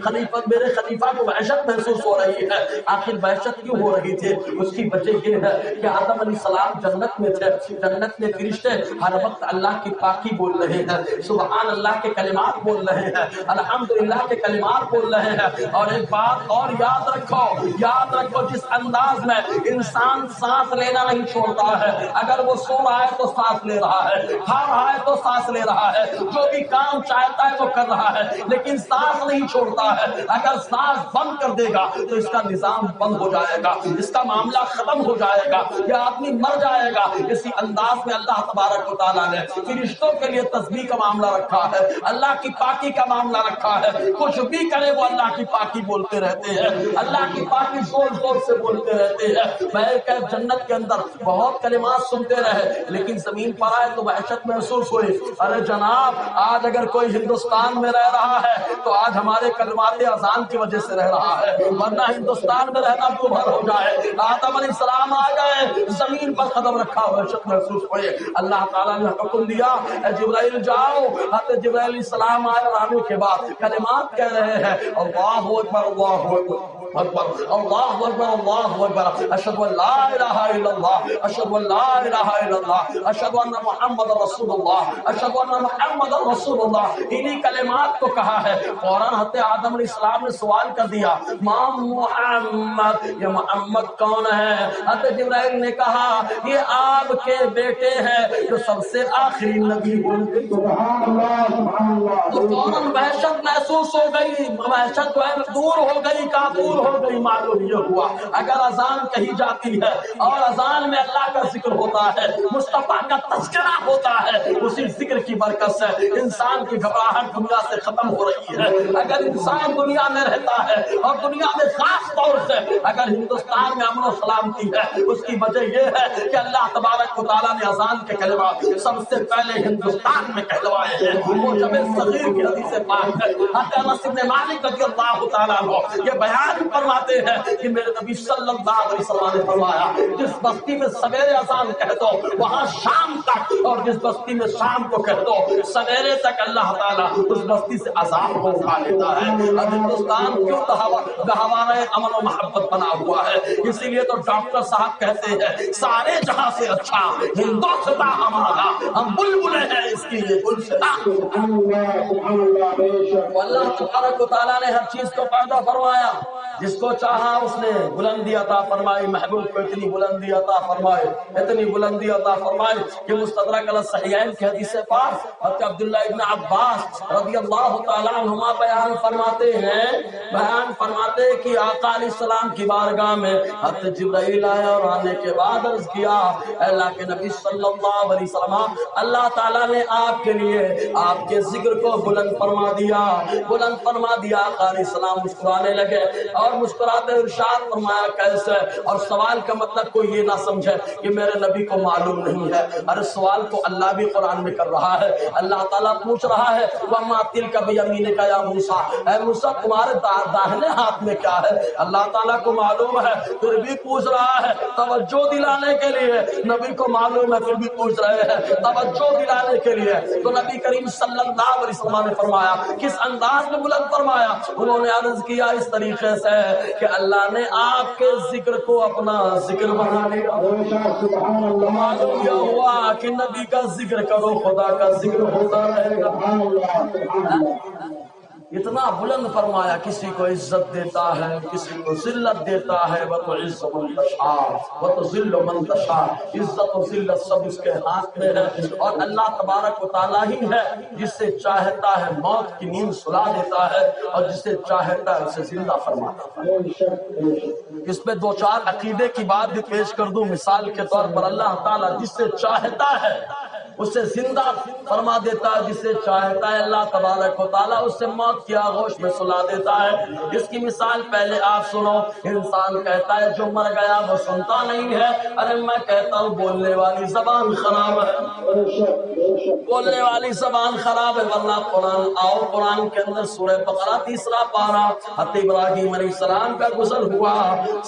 S1: میرے خلیفہ کو وحشت محسوس ہو رہی ہے۔ آخر وحشت کیوں ہو رہی تھی؟ اس کی وجہ یہ ہے کہ آدم علیہ السلام جنت میں تھے، جنت میں فرشتے ہر وقت اللہ کی پاکی بول رہے ہیں، سبحان اللہ کے کلمات بول رہے ہیں، الحمدللہ کے کلمات بول رہے ہیں۔ اور ایک بات اور یاد رکھو جس انداز میں انسان سانس لینا نہیں چھوڑتا ہے، اگر وہ سو رہا ہے تو سانس لے رہا ہے، کھا رہا ہے تو سانس لے رہا ہے، جو بھی کام چاہتا ہے وہ کر رہا ہے، لیکن سانس نہیں چھوڑتا ہے۔ اگر سانس بند کر دے گا تو اس کا نظام بند ہو جائے گا، اس کا معاملہ ختم ہو جائے گا، یہ آدمی مر جائے گا۔ اسی انداز میں اللہ تبارک و تعالیٰ نے فرشتوں کے لیے تسبیح کا معاملہ رکھا ہے، اللہ کی پاکی کا معاملہ رکھا ہے، کچھ بھی کرے وہ اللہ کی پاکی بولتے رہتے ہیں، اللہ کی پاکی زور زور سے بولتے رہتے ہیں۔ میں کہ جنت کے اندر بہت کلمات سنتے رہے لیکن زمین پر آئے تو وحشت محسوس ہوئی۔ ارے جناب آج اگر کوئی ہندوستان میں رہ رہا ہے تو آج ہمارے کلمات اذان کی وجہ سے رہ رہا ہے، ورنہ ہندوستان میں رہنا تو بھر ہو جائے۔ آدم علیہ السلام آ گئے، زمین پر قدم رکھا، وحشت محسوس ہوئی۔ اللہ تعالیٰ نے حکم دیا اے جبرائیل جاؤ۔ حضرت جبرائیل علیہ السلام آئے اور آنے کے بعد کلمات کہہ رہے ہیں، اللہ اکبر اللہ اکبر اللہ اکبر اللہ اکبر، اشہد ان لا الہ الا اللہ، اشہد ان لا الہ الا اللہ، اشہد ان محمد رسول اللہ، اشہد ان محمد رسول اللہ۔ انہی کلمات کو کہا ہے، فوراً حضرت آدم علیہ السلام نے سوال کر دیا ما محمد، یہ محمد کون ہے؟ حضرت جبرائیل نے کہا یہ آپ کے بیٹے ہیں جو سب سے آخری نبی ہوئے۔
S2: سبحان اللہ سبحان اللہ۔
S1: تو فوراً وحشت محسوس ہو گئی، وحشت جو ہے دور ہو گئی، کافور ہو گئی۔ معلوم یہ ہوا اگر اذان کہی جاتی ہے اور اذان میں اللہ کا ذکر ہوتا ہے، مصطفیٰ کا تذکرہ ہوتا ہے، اسی ذکر کی برکت سے انسان کی گھبراہٹ دنیا سے ختم ہو رہی ہے۔ اگر انسان دنیا میں رہتا ہے اور دنیا میں خاص طور سے اگر ہندوستان میں امن و سلامتی ہے، اس کی وجہ یہ ہے کہ اللہ تبارک و تعالیٰ نے اذان کے کلمات سب سے پہلے ہندوستان میں کہلوائے ہیں۔ وہ جب صغیر کی حدیث پاک ہے، حضرت انس بن مالک رضی اللہ تعالیٰ عنہ یہ بیان بیان فرماتے ہیں کہ میرے نبی صلی اللہ علیہ وسلم نے فرمایا جس بستی میں سویرے اذان کہہ دو وہاں شام تک، اور جس بستی میں شام کو کہہ دو سویرے تک، اللہ تعالیٰ اس بستی سے عذاب کو اٹھا لیتا ہے۔ اب ہندوستان کیوں گہوارہ امن و محبت بنا ہوا ہے؟ اسی لیے تو ڈاکٹر صاحب کہتے ہیں سارے جہاں سے اچھا ہندوستان ہمارا، ہم بلبلے ہیں اس کی یہ گلشن۔ اللہ تبارک و تعالیٰ نے ہر چیز کو پیدا فرمایا، جس کو چاہا اس نے بلندی عطا فرمائی، محبوب کو اتنی بلندی عطا فرمائے، اتنی بلندی عطا فرمائے کہ مستدرک علی الصحیحین کی حدیث پاک حضرت عبداللہ ابن عباس رضی اللہ تعالیٰ عنہما بیان فرماتے ہیں کہ آقا علیہ السلام کی بارگاہ میں حضرت جبرائیل آیا اور آنے کے بعد عرض کیا اللہ کے نبی صلی اللہ علیہ وسلم اللہ تعالیٰ نے آپ کے لیے آپ کے ذکر کو بلند فرما دیا۔ آقا علیہ السلام مسکرانے لگے اور مسکراتے ارشاد فرمایا کیسے؟ اور سوال کا مطلب کوئی یہ نہ سمجھے کہ میرے نبی کو معلوم نہیں ہے، ارے سوال تو اللہ بھی قرآن میں کر رہا ہے۔ اللہ تعالیٰ پوچھ رہا ہے وَمَا تِلْكَ بِيَمِينِكَ يَا موسیٰ، اے موسیٰ تمہارے داہنے ہاتھ میں کیا ہے؟ اللہ تعالیٰ کو معلوم ہے پھر بھی پوچھ رہا ہے توجہ دلانے کے لیے، نبی کو معلوم ہے پھر بھی پوچھ رہے ہیں توجہ دلانے کے لیے۔ تو نبی کریم صلی اللہ علیہ وسلم نے فرمایا کس انداز میں بلند فرمایا؟ انہوں نے عرض کیا اس طریقے سے کہ اللہ نے آپ کے ذکر کو اپنا ذکر بنا لیا۔ معلوم یہ ہوا کہ نبی کا ذکر کرو خدا کا ذکر ہوتا رہے گا۔ اتنا بلند فرمایا، کسی کو عزت دیتا ہے کسی کو ذلت دیتا ہے، وَتُعِزُّ مَن تَشَاءُ وَتُذِلُّ مَن تَشَاءُ، عزت و ذلت سب اس کے ہاتھ میں ہے، اور اللہ تبارک و تعالیٰ ہی ہے جس سے چاہتا ہے موت کی نیند سلا دیتا ہے اور جسے چاہتا ہے اسے زندہ فرماتا ہے۔ اس پہ دو چار عقیدے کی بات بھی پیش کر دوں مثال کے طور پر، اللہ تعالیٰ جس سے چاہتا ہے اسے زندہ فرما دیتا ہے، جسے چاہتا ہے اللہ تبارک و تعالیٰ اس سے موت کی آغوش میں سلا دیتا ہے۔ اس کی مثال پہلے آپ سنو، انسان کہتا ہے جو مر گیا وہ سنتا نہیں ہے، ارے میں کہتا ہوں بولنے والی زبان خراب ہے، بولنے والی زبان خراب ہے، ورنہ قرآن کے اندر سورہ بقرہ 3 پارہ حضرت ابراہیم علیہ السلام کا گزر ہوا،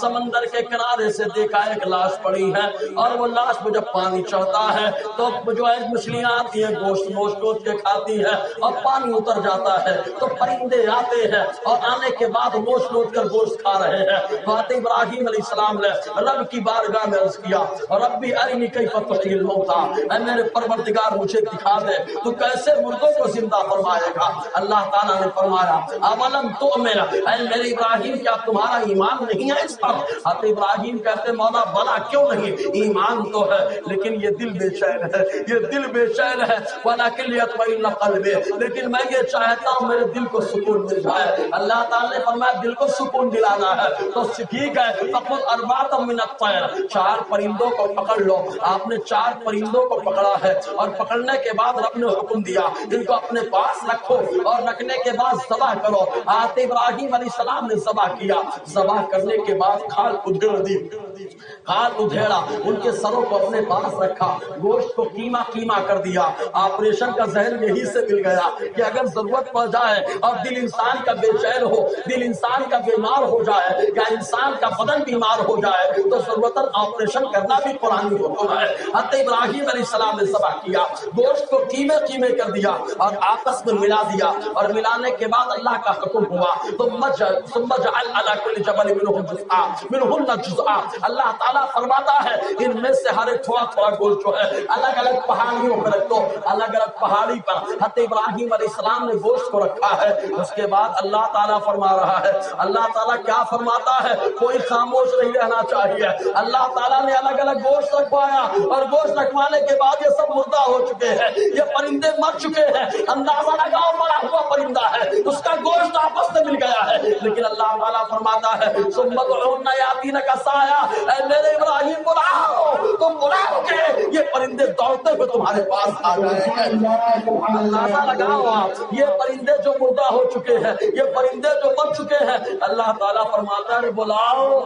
S1: سمندر کے کنارے سے دیکھا ایک لاش پڑی ہے، اور وہ لاش میں جب پانی چڑھتا ہے تو جو ہے مچھلیاں آتی ہیں گوشت کے کھاتی ہے، اور پانی اتر جاتا ہے تو پرندے آتے ہیں اور آنے کے بعد نوچ کر گوشت کھا رہے ہیں۔ حضرت ابراہیم علیہ السلام نے رب کی بارگاہ میں عرض کیا ربی ارنی کیف تحیی الموتیٰ، اے میرے پروردگار مجھے دکھا دے تو کیسے مردوں کو زندہ فرمائے گا۔ اللہ تعالیٰ نے فرمایا اولم تؤمن، اے میرے ابراہیم کیا تمہارا ایمان نہیں ہے اس پر؟ حضرت ابراہیم کہتے مولا بلا کیوں نہیں، ایمان تو ہے لیکن یہ دل بے چین ہے، یہ دل بے چین ہے، وَلَكِنْ لِيَطْمَئِنَّ قَلْبِي، لیکن میں یہ چاہتا ہوں میرے دل کو سکون مل جائے۔ اللہ تعالیٰ نے فرمایا دل کو سکون دلانا ہے تو ٹھیک ہے، فَخُذْ أَرْبَعَةً مِّنَ الطَّيْرِ، 4 پرندوں کو پکڑ لو۔ آپ نے 4 پرندوں کو پکڑا ہے، اور پکڑنے کے بعد رب نے حکم دیا ان کو اپنے پاس رکھو، اور رکھنے کے بعد ذبح کرو۔ حضرت ابراہیم علیہ السلام نے ذبح کیا، ذبح کرنے کے بعد کھال ادھیڑ دی، کھال ادھیڑا، ان کے سروں کو اپنے پاس رکھا، گوشت کو قیمہ کر دیا۔ آپریشن کا ذہن یہی سے مل گیا کہ اگر ضرورت پڑ جائے اور دل انسان کا بے چین ہو، دل انسان کا بیمار ہو جائے یا انسان کا بدن بیمار ہو جائے تو ضرورتاً آپریشن کرنا بھی قرآنی حکم ہے۔ حضرت ابراہیم علیہ السلام نے ذبح کیا، گوشت کو قیمے کر دیا اور آپس میں ملا دیا، اور ملانے کے بعد اللہ کا حکم ہوا ثم اجعل على كل جبل منهن جزءا، اللہ تعالیٰ فرماتا ہے ان میں سے ہر ایک تھوڑا گوشت جو ہے الگ الگ پہاڑیوں پر رکھ دو، الگ الگ پہاڑی پر۔ حضرت ابراہیم علیہ السلام نے گوشت کو رکھا ہے، اس کے بعد اللہ تعالیٰ فرما رہا ہے، اللہ تعالیٰ کیا فرماتا ہے، کوئی خاموش نہیں رہنا چاہیے۔ اللہ تعالیٰ نے الگ الگ گوشت رکھوایا، اور گوشت رکھوانے کے بعد یہ سب مردہ ہو چکے ہیں، یہ پرندے مر چکے ہیں، اندازہ لگاؤ مرا ہوا پرندہ ہے، اس کا گوشت آپس میں مل گیا ہے، لیکن اللہ تعالیٰ فرماتا ہے ثم ادعوهن يأتينك سعيا، اے میرے ابراہیم بلاؤ، تم بلاؤ کہ یہ پرندے دوڑتے ہوئے تمہارے پاس آ جائیں گے۔ اندازہ لگاؤ آپ، یہ پرندے جو مردہ ہو چکے ہیں، یہ پرندے جو مر چکے ہیں، اللہ تعالیٰ فرماتا ہے بلاؤ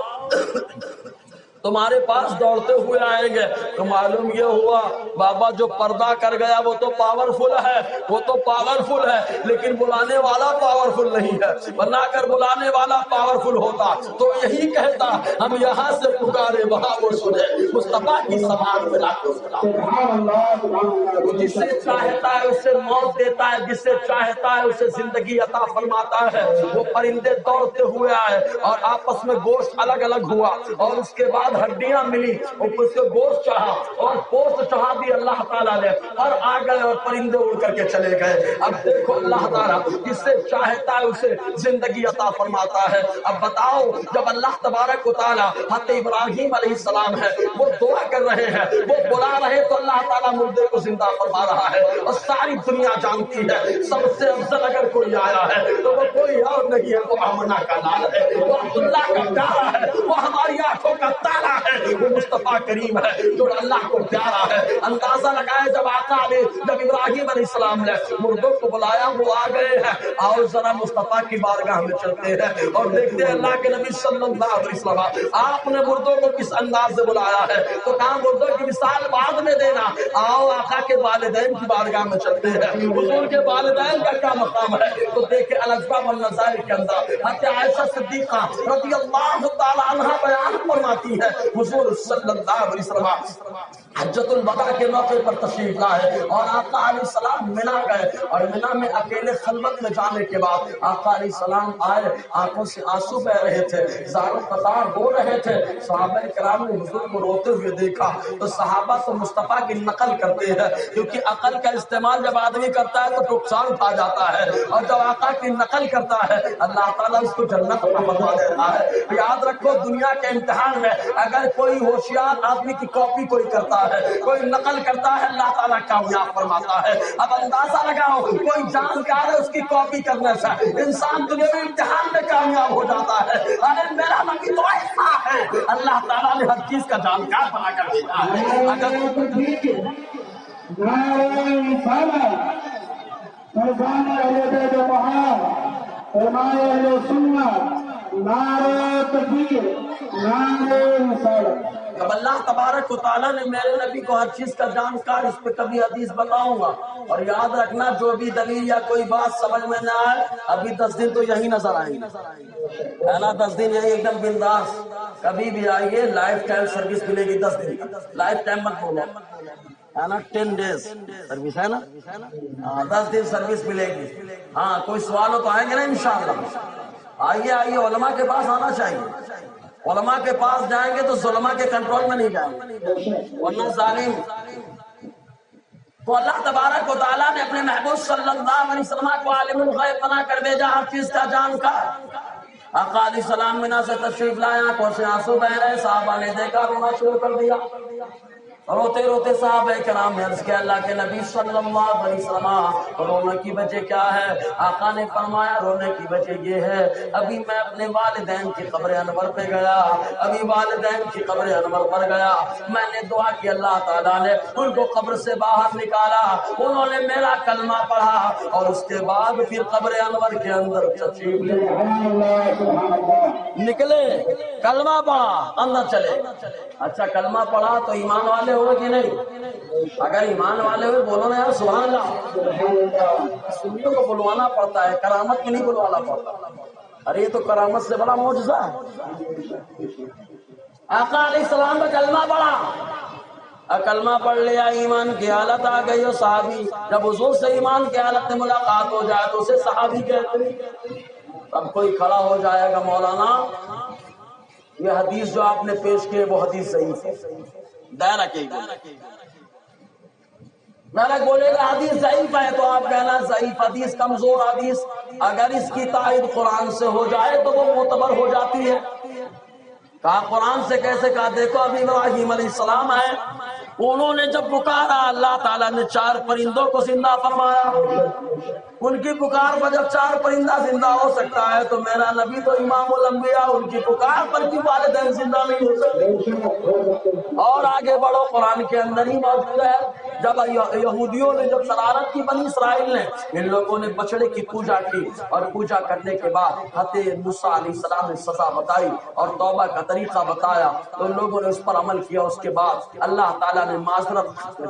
S1: تمہارے پاس دوڑتے ہوئے آئیں گے تو معلوم یہ ہوا بابا جو پردہ کر گیا وہ تو پاورفل ہے، وہ تو پاورفل ہے، لیکن بلانے والا پاورفل نہیں ہے، ورنہ اگر بلانے والا پاورفل ہوتا تو یہی کہتا ہم یہاں سے پکارے وہاں وہ سنے، مصطفیٰ کی سماعت ملا کے
S2: سبحان اللہ سبحان اللہ.
S1: جس سے چاہتا ہے اسے موت دیتا ہے، جس سے چاہتا ہے اسے زندگی عطا فرماتا ہے. وہ پرندے دوڑتے ہوئے آئے اور آپس میں گوشت الگ الگ ہوا اور اس کے بعد ہڈیاں ملی اور اس سے گوشت چڑھا اور پوست چڑھا دی اللہ تعالیٰ نے اور آ گئے اور پرندے اڑ کر کے چلے گئے. اب دیکھو اللہ تعالیٰ جس سے چاہتا ہے اسے زندگی عطا فرماتا ہے. اب بتاؤ جب اللہ تبارک و تعالیٰ حضرت ابراہیم علیہ السلام ہے وہ دعا کر رہے ہیں، وہ بلا رہے تو اللہ تعالیٰ مردے کو زندہ فرما رہا ہے اور ساری دنیا جانتی ہے سب سے افضل اگر کوئی آیا ہے تو وہ کوئی اور نہیں ہے، وہ آمنہ کا لال ہے، وہ عبداللہ کا پیارا ہے، وہ ہماری آنکھوں کا تارا ہے، وہ مصطفیٰ کریم ہے جو اللہ کو پیارا ہے. اندازہ لگائے جب آقا نے جب ابراہیم علیہ السلام نے مردوں کو بلایا وہ آ گئے ہیں، آؤ ذرا مصطفیٰ کی بارگاہ میں چلتے ہیں اور دیکھتے ہیں اللہ کے نبی صلی اللہ علیہ وسلم آپ نے مردوں کو کس انداز سے بلایا ہے. تو کہاں مردوں کی مثال بعد میں دینا، آؤ آقا کے والدین کی بارگاہ میں چلتے ہیں، حضور کے والدین کا کیا مقام ہے. تو دیکھیں الاسباب والنظائر کے اندر حضرت عائشہ صدیقہ رضی اللہ تعالی عنہا بیان فرماتی ہے حضور صلی اللہ علیہ وسلم حجۃ الوداع کے موقع پر تشریف لائے اور آقا علیہ السلام منا گئے اور منا میں اکیلے خلوت میں جانے کے بعد آقا علیہ السلام آئے، آنکھوں سے آنسو بہ رہے تھے، زار و قطار ہو رہے تھے. صحابہ کرام نے حضور کو روتے ہوئے دیکھا تو صحابہ تو مصطفیٰ کی نقل کرتے ہیں کیونکہ عقل کا استعمال جب آدمی کرتا ہے تو نقصان اٹھا جاتا ہے اور جب آقا کی نقل کرتا ہے اللہ تعالیٰ اس کو جنت عطا فرما دیتا ہے. یاد رکھو دنیا کے امتحان میں اگر کوئی ہوشیار آدمی کی کاپی کوئی کرتا ہے، کوئی نقل کرتا ہے، اللہ تعالیٰ کامیاب فرماتا ہے. اب اندازہ لگاؤ کوئی جانکار ہے اس کی کاپی کرنے سے انسان دنیاوی امتحان میں کامیاب ہو جاتا ہے. ارے میرا نبی تو ایسا ہے اللہ تعالیٰ نے ہر چیز کا جانکار بنا کر بھیجا ہے. اگر
S2: فرمان اہل بیت محمد، فرمان اہل سنت، نعرہ تکبیر، نعرہ رسالت.
S1: اب اللہ تبارک و تعالیٰ نے میرے نبی کو ہر چیز کا جانکار، اس پہ کبھی حدیث بتاؤں گا. اور یاد رکھنا جو بھی دلیل یا کوئی بات سمجھ میں نہ آئے ابھی 10 دن تو یہی نظر آئیں گے، ہے نا؟ 10 دن یہی ایک دم بنداس کبھی بھی آئیے، لائف ٹائم سروس ملے گی 10 دن کی. لائف ٹائم مت بولو، ہے نا؟ 10 ڈیز سروس ہے نا، 10 دن سروس ملے گی. ہاں کوئی سوال ہو تو آئیں گے نا انشاءاللہ. آئیے آئیے، علماء کے پاس آنا چاہیے. علماء کے پاس جائیں گے تو ظلماء کے کنٹرول میں نہیں جائیں گے ورنہ ظالم. تو اللہ تبارک و تعالیٰ نے اپنے محبوب صلی اللہ علیہ وسلم کو عالم الغیب بنا کر بھیجا، ہر چیز کا جانکار. آقا علیہ السلام منا سے تشریف لائے، آنکھوں سے آنسو بہ رہے، صحابہ نے دیکھا رونا شروع کر دیا. روتے روتے صحابہ کرام نے عرض کیا اللہ کے نبی صلی اللہ علیہ وسلم رونے کی وجہ کیا ہے؟ آقا نے فرمایا رونے کی وجہ یہ ہے ابھی میں اپنے والدین کی قبر انور پہ گیا، ابھی والدین کی قبر انور پر گیا، میں نے دعا کی اللہ تعالیٰ نے ان کو قبر سے باہر نکالا، انہوں نے میرا کلمہ پڑھا اور اس کے بعد پھر قبر انور کے اندر تشریف نکلے، کلمہ پڑھا اندر چلے. اچھا کلمہ پڑھا تو ایمان والے ہوئے کہ نہیں؟ اگر ایمان والے ہوئے بولو نا یار سبحان اللہ. سنیوں کو بلوانا پڑتا ہے، کرامت کو نہیں بلوانا پڑتا. ارے یہ تو کرامت سے بڑا معجزہ ہے. آقا علیہ السلام کا کلمہ پڑھا، کلمہ پڑھ لیا، ایمان کی حالت آ گئی. اور صحابی جب حضور سے ایمان کی حالت میں ملاقات ہو جائے تو اسے صحابی کہتے ہیں. اب کوئی کھڑا ہو جائے گا مولانا یہ حدیث جو آپ نے پیش کی وہ حدیث ضعیف ہے، دائرہ کے میرا بولے گا حدیث ضعیف ہے تو آپ کہنا ضعیف حدیث، کمزور حدیث. اگر اس کی تائید قرآن سے ہو جائے تو وہ معتبر ہو جاتی ہے. کہا قرآن سے کیسے؟ کہا دیکھو ابھی ابراہیم علیہ السلام ہے انہوں نے جب پکارا اللہ تعالیٰ نے 4 پرندوں کو زندہ فرمایا. ان کی پکار پر جب 4 پرندہ زندہ ہو سکتا ہے تو میرا نبی تو امام الانبیاء، ان کی پکار پر کی والدین زندہ نہیں ہو سکتے؟ اور آگے بڑھو، قرآن کے اندر ہی موجود ہے جب یہودیوں نے جب شرارت کی بنی اسرائیل نے، ان لوگوں نے بچڑے کی پوجا کی اور پوجا کرنے کے بعد حضرت موسیٰ علیہ السلام نے سزا بتائی اور توبہ کا طریقہ بتایا تو ان لوگوں نے اس پر عمل کیا. اس کے بعد اللہ تعالیٰ نے معذرت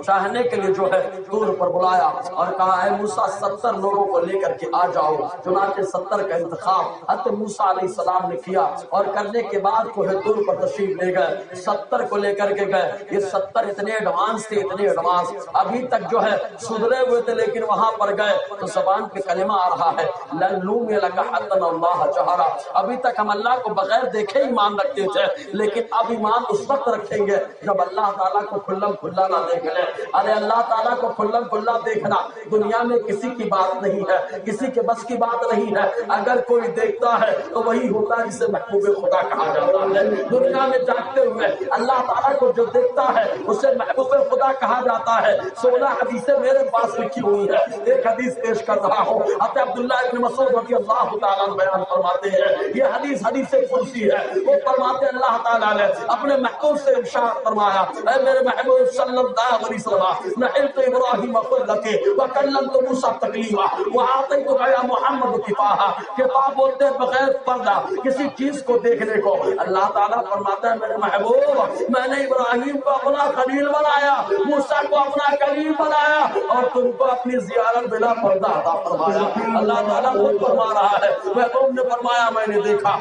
S1: چاہنے کے لیے جو ہے طور پر بلایا اور کہا اے موسیٰ 70 لوگوں کو لے کر کے آ جاؤ. چنانچہ 70 کا انتخاب حضرت موسیٰ علیہ السلام نے کیا اور کرنے کے بعد کوہ طور پر تشریف لے گئے. 70 کو لے کر کے گئے. یہ 70 اتنے ایڈوانس تھے، اتنے ایڈوانس، ابھی تک جو ہے سدھرے ہوئے تھے، لیکن وہاں پر گئے تو زبان پہ کلمہ آ رہا ہے لن نؤمن لک حتی نرى اللہ جہرا. ابھی تک ہم اللہ کو بغیر دیکھے ایمان رکھتے تھے، لیکن اب ایمان اس وقت رکھیں گے جب اللہ تعالیٰ کو کھلم کھلا نہ دیکھ لیں. ارے اللہ تعالیٰ کو کھلم کھلا دیکھنا دنیا میں کسی کی بات نہیں ہے، کسی کے بس کی بات نہیں ہے. اگر کوئی دیکھتا ہے تو وہی ہوتا ہے جسے محبوب خدا کہا جاتا ہے. دنیا میں جاگتے ہوئے اللہ تعالیٰ کو جو دیکھتا ہے اسے محبوب خدا کہا جاتا ہے. 16 حدیثیں میرے پاس لکھی ہوئی ہے، ایک حدیث پیش کر رہا ہوں. حضرت عبداللہ ابن مسعود رضی اللہ تعالیٰ بیان فرماتے ہیں، یہ حدیث قدسی ہے. وہ فرماتے اللہ تعالیٰ نے اپنے محبوب سے ارشاد فرمایا اے میرے محبوب صلی اللہ علیہ وسلم نحلت ابراہیم خلتی وکلمت موسیٰ تکلیما وآتیتک یا محمد کفاہا. کتاب بولتے بغیر پردہ کسی چیز کو دیکھنے کو. اللہ تعالیٰ فرماتا ہے میرے محبوب میں نے ابراہیم کو اپنا خلیل بنایا، موسیٰ کو اپنا کلیم بنایا اور تم کو اپنی زیارت بلا پردہ عطا فرمایا. اللہ تعالیٰ خود فرما رہا ہے. محبوب نے فرمایا میں نے دیکھا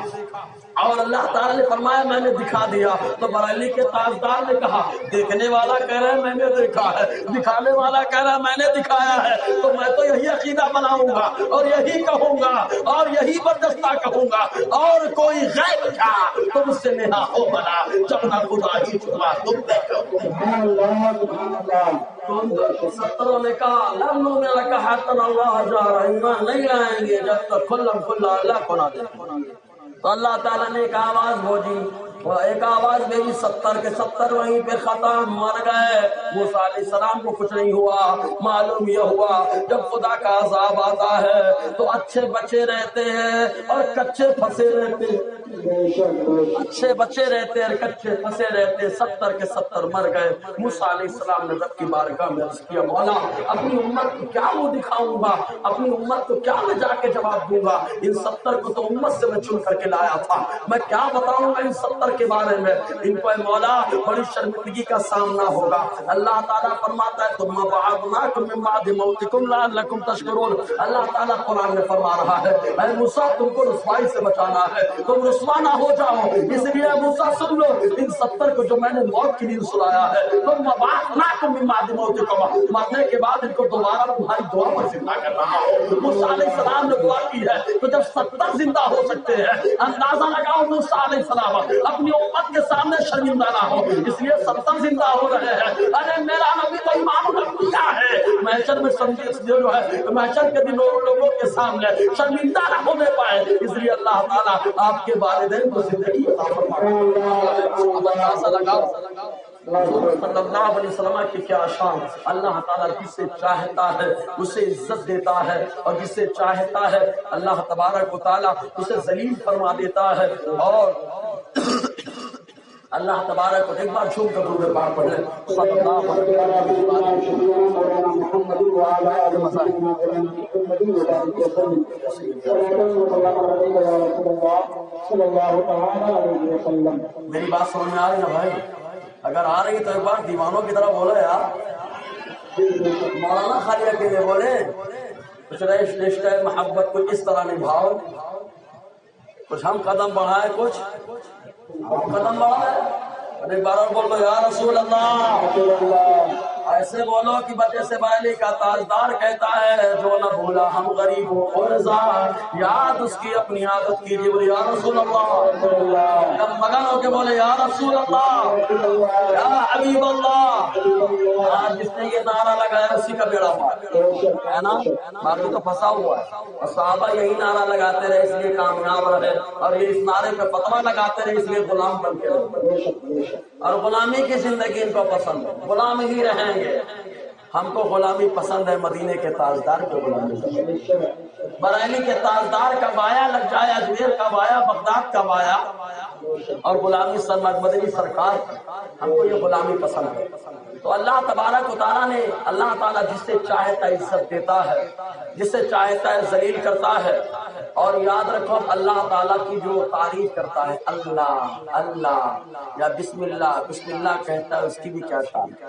S1: اور اللہ تعالیٰ نے فرمایا میں نے دکھا دیا. تو بریلی کے تاجدار نے کہا دیکھنے والا کہہ رہا ہے میں نے دیکھا ہے، دکھانے والا کہہ رہا ہے میں نے دکھایا ہے، تو میں تو یہی عقیدہ بناؤں گا اور یہی کہوں گا اور یہی بردستہ کہوں گا. اور کوئی غیب تھا تو مجھ سے نہا ہو بنا جب نہ خدا ہی چھپا تم دیکھو. 70 نے کہا لن نؤمن لک حتی نرى اللہ جہرا، ایمان نہیں لائیں گے جب تک کھلم کھلا اللہ کو نہ دیکھو. تو اللہ تعالیٰ نے ایک آواز بھیجی، ایک آواز بھیجی 70 کے 70 وہیں پہ ختم مر گئے. موسیٰ علیہ السلام کو کچھ نہیں ہوا. معلوم یہ ہوا جب خدا کا عذاب آتا ہے تو اچھے بچے رہتے ہیں اور کچے پھنسے رہتے ہیں. اچھے بچے رہتے اور کچے پھنسے رہتے. 70 کے 70 مر گئے. موسیٰ علیہ السلام نے رب کی بارگاہ میں عرض کیا مولا اپنی امت کو کیا وہ دکھاؤں گا، اپنی امت کو کیا میں جا کے جواب دوں گا. ان 70 کو تو امت سے میں چن کر کے لایا تھا، میں کیا بتاؤں گا ان 70 کے بارے میں. ان کو اے مولا بڑی شرمندگی کا سامنا ہوگا. اللہ تعالیٰ فرماتا ہے ثم بعثناکم من بعد موتکم لعلکم تشکرون. اللہ تعالیٰ قرآن میں فرما رہا ہے اے موسیٰ تم کو رسوائی سے بچانا ہے، تم رسوا نہ ہو جاؤ. اس لیے موسیٰ سن لو ان 70 کو جو میں نے موت کی نیند سلایا ہے ثم بعثناکم من بعد موتکم، مرنے کے بعد ان کو دوبارہ تمہاری دعا پر زندہ کر رہا ہوں. موسیٰ علیہ السلام نے دعا کی ہے تو جب 70 زندہ ہو سکتے ہیں اندازہ لگاؤ موسیٰ علیہ السلام اپنی امت کے سامنے شرمندہ نہ ہو، اس لیے 70 زندہ ہو رہے ہیں. ارے میرا نبی تو امام الانبیاء ہے، محشر میں جو ہے محشر کے دن لوگوں کے سامنے شرمندہ نہ ہونے پائے، اس لیے اللہ تعالیٰ آپ کے والدین کو زندگی عطا فرمائے. اب اندازہ لگاؤ صلی اللہ علیہ وسلم کی کیا شان. اللہ تعالیٰ جسے چاہتا ہے اسے عزت دیتا ہے اور جسے چاہتا ہے اللہ تبارک و تعالیٰ اسے ذلیل فرما دیتا ہے. اور اللہ تبارک و ایک بار جھوم کر درود پاک پڑھ لیں صلی اللہ علیہ وسلم. میری بات سمجھ میں آ رہی ہے بھائی؟ اگر آ رہی ہے تو ایک بار دیوانوں کی طرح بولے یار. مولانا خالی اکیلے بولے کچھ رشتہ محبت کو اس طرح نبھاؤ، کچھ ہم قدم بڑھائے، کچھ ہم قدم بڑھائے. ایک بار اور بول دو یا رسول اللہ. ایسے بولو کہ بچے سے بائلی کا تاجدار کہتا ہے جو نہ بھولا ہم غریب و رضا، یاد اس کی اپنی عادت کیجیے، بولے یا رسول اللہ، جب مگن ہو کے بولے یا رسول اللہ، یا حبیب اللہ۔ آج جس نے یہ نعرہ لگایا اسی کا بیڑا پار ہے نا، باقی تو پھنسا ہوا ہے۔ اور صحابہ یہی نعرہ لگاتے رہے اس لیے کامیاب رہے، اور یہ اس نعرے پہ فتویٰ لگاتے رہے اس لیے غلام بن کے رہے، اور غلامی کی زندگی ان کو پسند ہے، غلام ہی رہیں گے۔ ہم کو غلامی پسند ہے، مدینے کے تاجدار کو غلامی پسند ہے۔ بریلی کے تاجدار کا بایا لگ جائے، اجمیر کا بایا، بغداد کا بایا، اور غلامی سرمد مدنی سرکار، ہم کو یہ غلامی پسند ہے۔ تو اللہ تبارک و تعالیٰ نے، اللہ تعالیٰ جس سے چاہتا ہے عزت دیتا ہے، جس سے چاہتا ہے ذلیل کرتا ہے۔ اور یاد رکھو اللہ تعالیٰ کی جو تعریف کرتا ہے اللہ اللہ یا بسم اللہ کہتا ہے، اس کی بھی کیا شان ہے،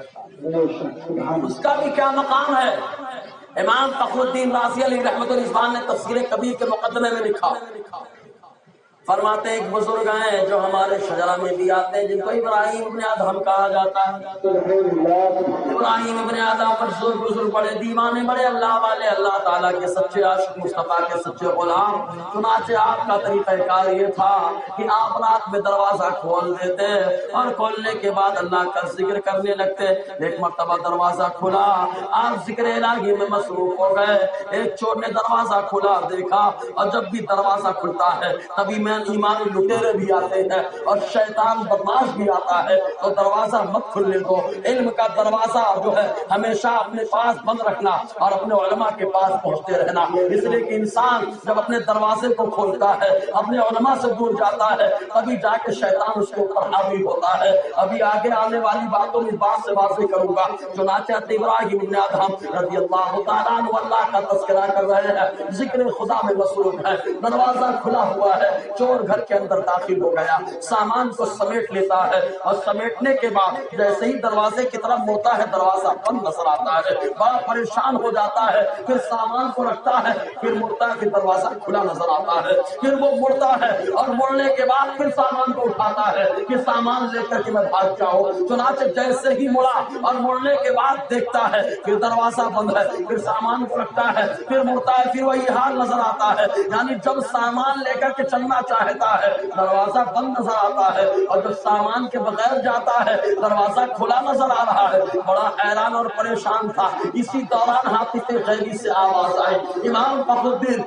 S1: اس کا بھی کیا مقام ہے۔ امام فخر الدین رازی علیہ رحمۃ اللہ نے تفسیر کبیر کے مقدمے میں لکھا، فرماتے ایک بزرگ ہیں جو ہمارے شجرہ میں بھی آتے ہیں، جن کو ابراہیم ابن ادہم کہا جاتا ہے۔ ابراہیم ابن ادہم پر بزرگ بڑے دیوانے، بڑے اللہ والے، اللہ تعالیٰ کے سچے عاشق، مصطفیٰ کے سچے غلام۔ چنانچہ آپ کا طریقہ کار یہ تھا کہ آپ رات میں دروازہ کھول دیتے اور کھولنے کے بعد اللہ کا ذکر کرنے لگتے۔ ایک مرتبہ دروازہ کھلا، آپ ذکر الہی میں مصروف ہو گئے۔ ایک چور نے دروازہ کھلا دیکھا، اور جب بھی دروازہ کھلتا ہے تبھی میں ایمان لٹیرے بھی آتے ہیں اور شیطان بدماش بھی آتا ہے، تو دروازہ مت کھلنے دو۔ علم کا دروازہ جو ہے ہمیشہ اپنے پاس بند رکھنا اور اپنے علماء کے پاس پہنچتے رہنا، اس لیے کہ انسان جب اپنے دروازے کو کھولتا ہے، اپنے علماء سے دور جاتا ہے، تبھی جا کے شیطان اس کے اوپر حاوی ہوتا ہے۔ ابھی آگے آنے والی باتوں میں اس بات سے واضح کروں گا۔ چنانچہ ابراہیم ابن ادہم رضی اللہ تعالیٰ عنہ اللہ کا تذکرہ کر رہے ہیں، ذکر خدا میں مصروف ہے، دروازہ کھلا ہوا ہے، چور گھر کے اندر داخل ہو گیا، سامان کو سمیٹ لیتا ہے، اور سمیٹنے کے بعد جیسے ہی دروازے کی طرف مڑتا ہے دروازہ بند نظر آتا ہے، بڑا پریشان ہو جاتا ہے، پھر سامان کو رکھتا ہے، پھر مڑتا ہے، پھر دروازہ کھلا نظر آتا ہے، پھر وہ مڑتا ہے اور مڑنے کے بعد پھر سامان کو اٹھاتا ہے کہ سامان لے کر کے میں بھاگ جاؤں۔ چنانچہ جیسے ہی مڑا اور مڑنے کے بعد دیکھتا ہے پھر دروازہ بند ہے، پھر سامان کو رکھتا ہے، پھر مڑتا ہے، پھر وہی حال نظر آتا ہے۔ یعنی جب سامان لے کر کے چلنا چاہتا ہے دروازہ بند نظر آتا ہے، اور جب سامان کے بغیر جاتا ہے دروازہ کھلا نظر آ رہا ہے۔ بڑا حیران اور پریشان تھا۔ اسی دوران حاطف غیبی سے آواز آئی۔ امام فخر الدین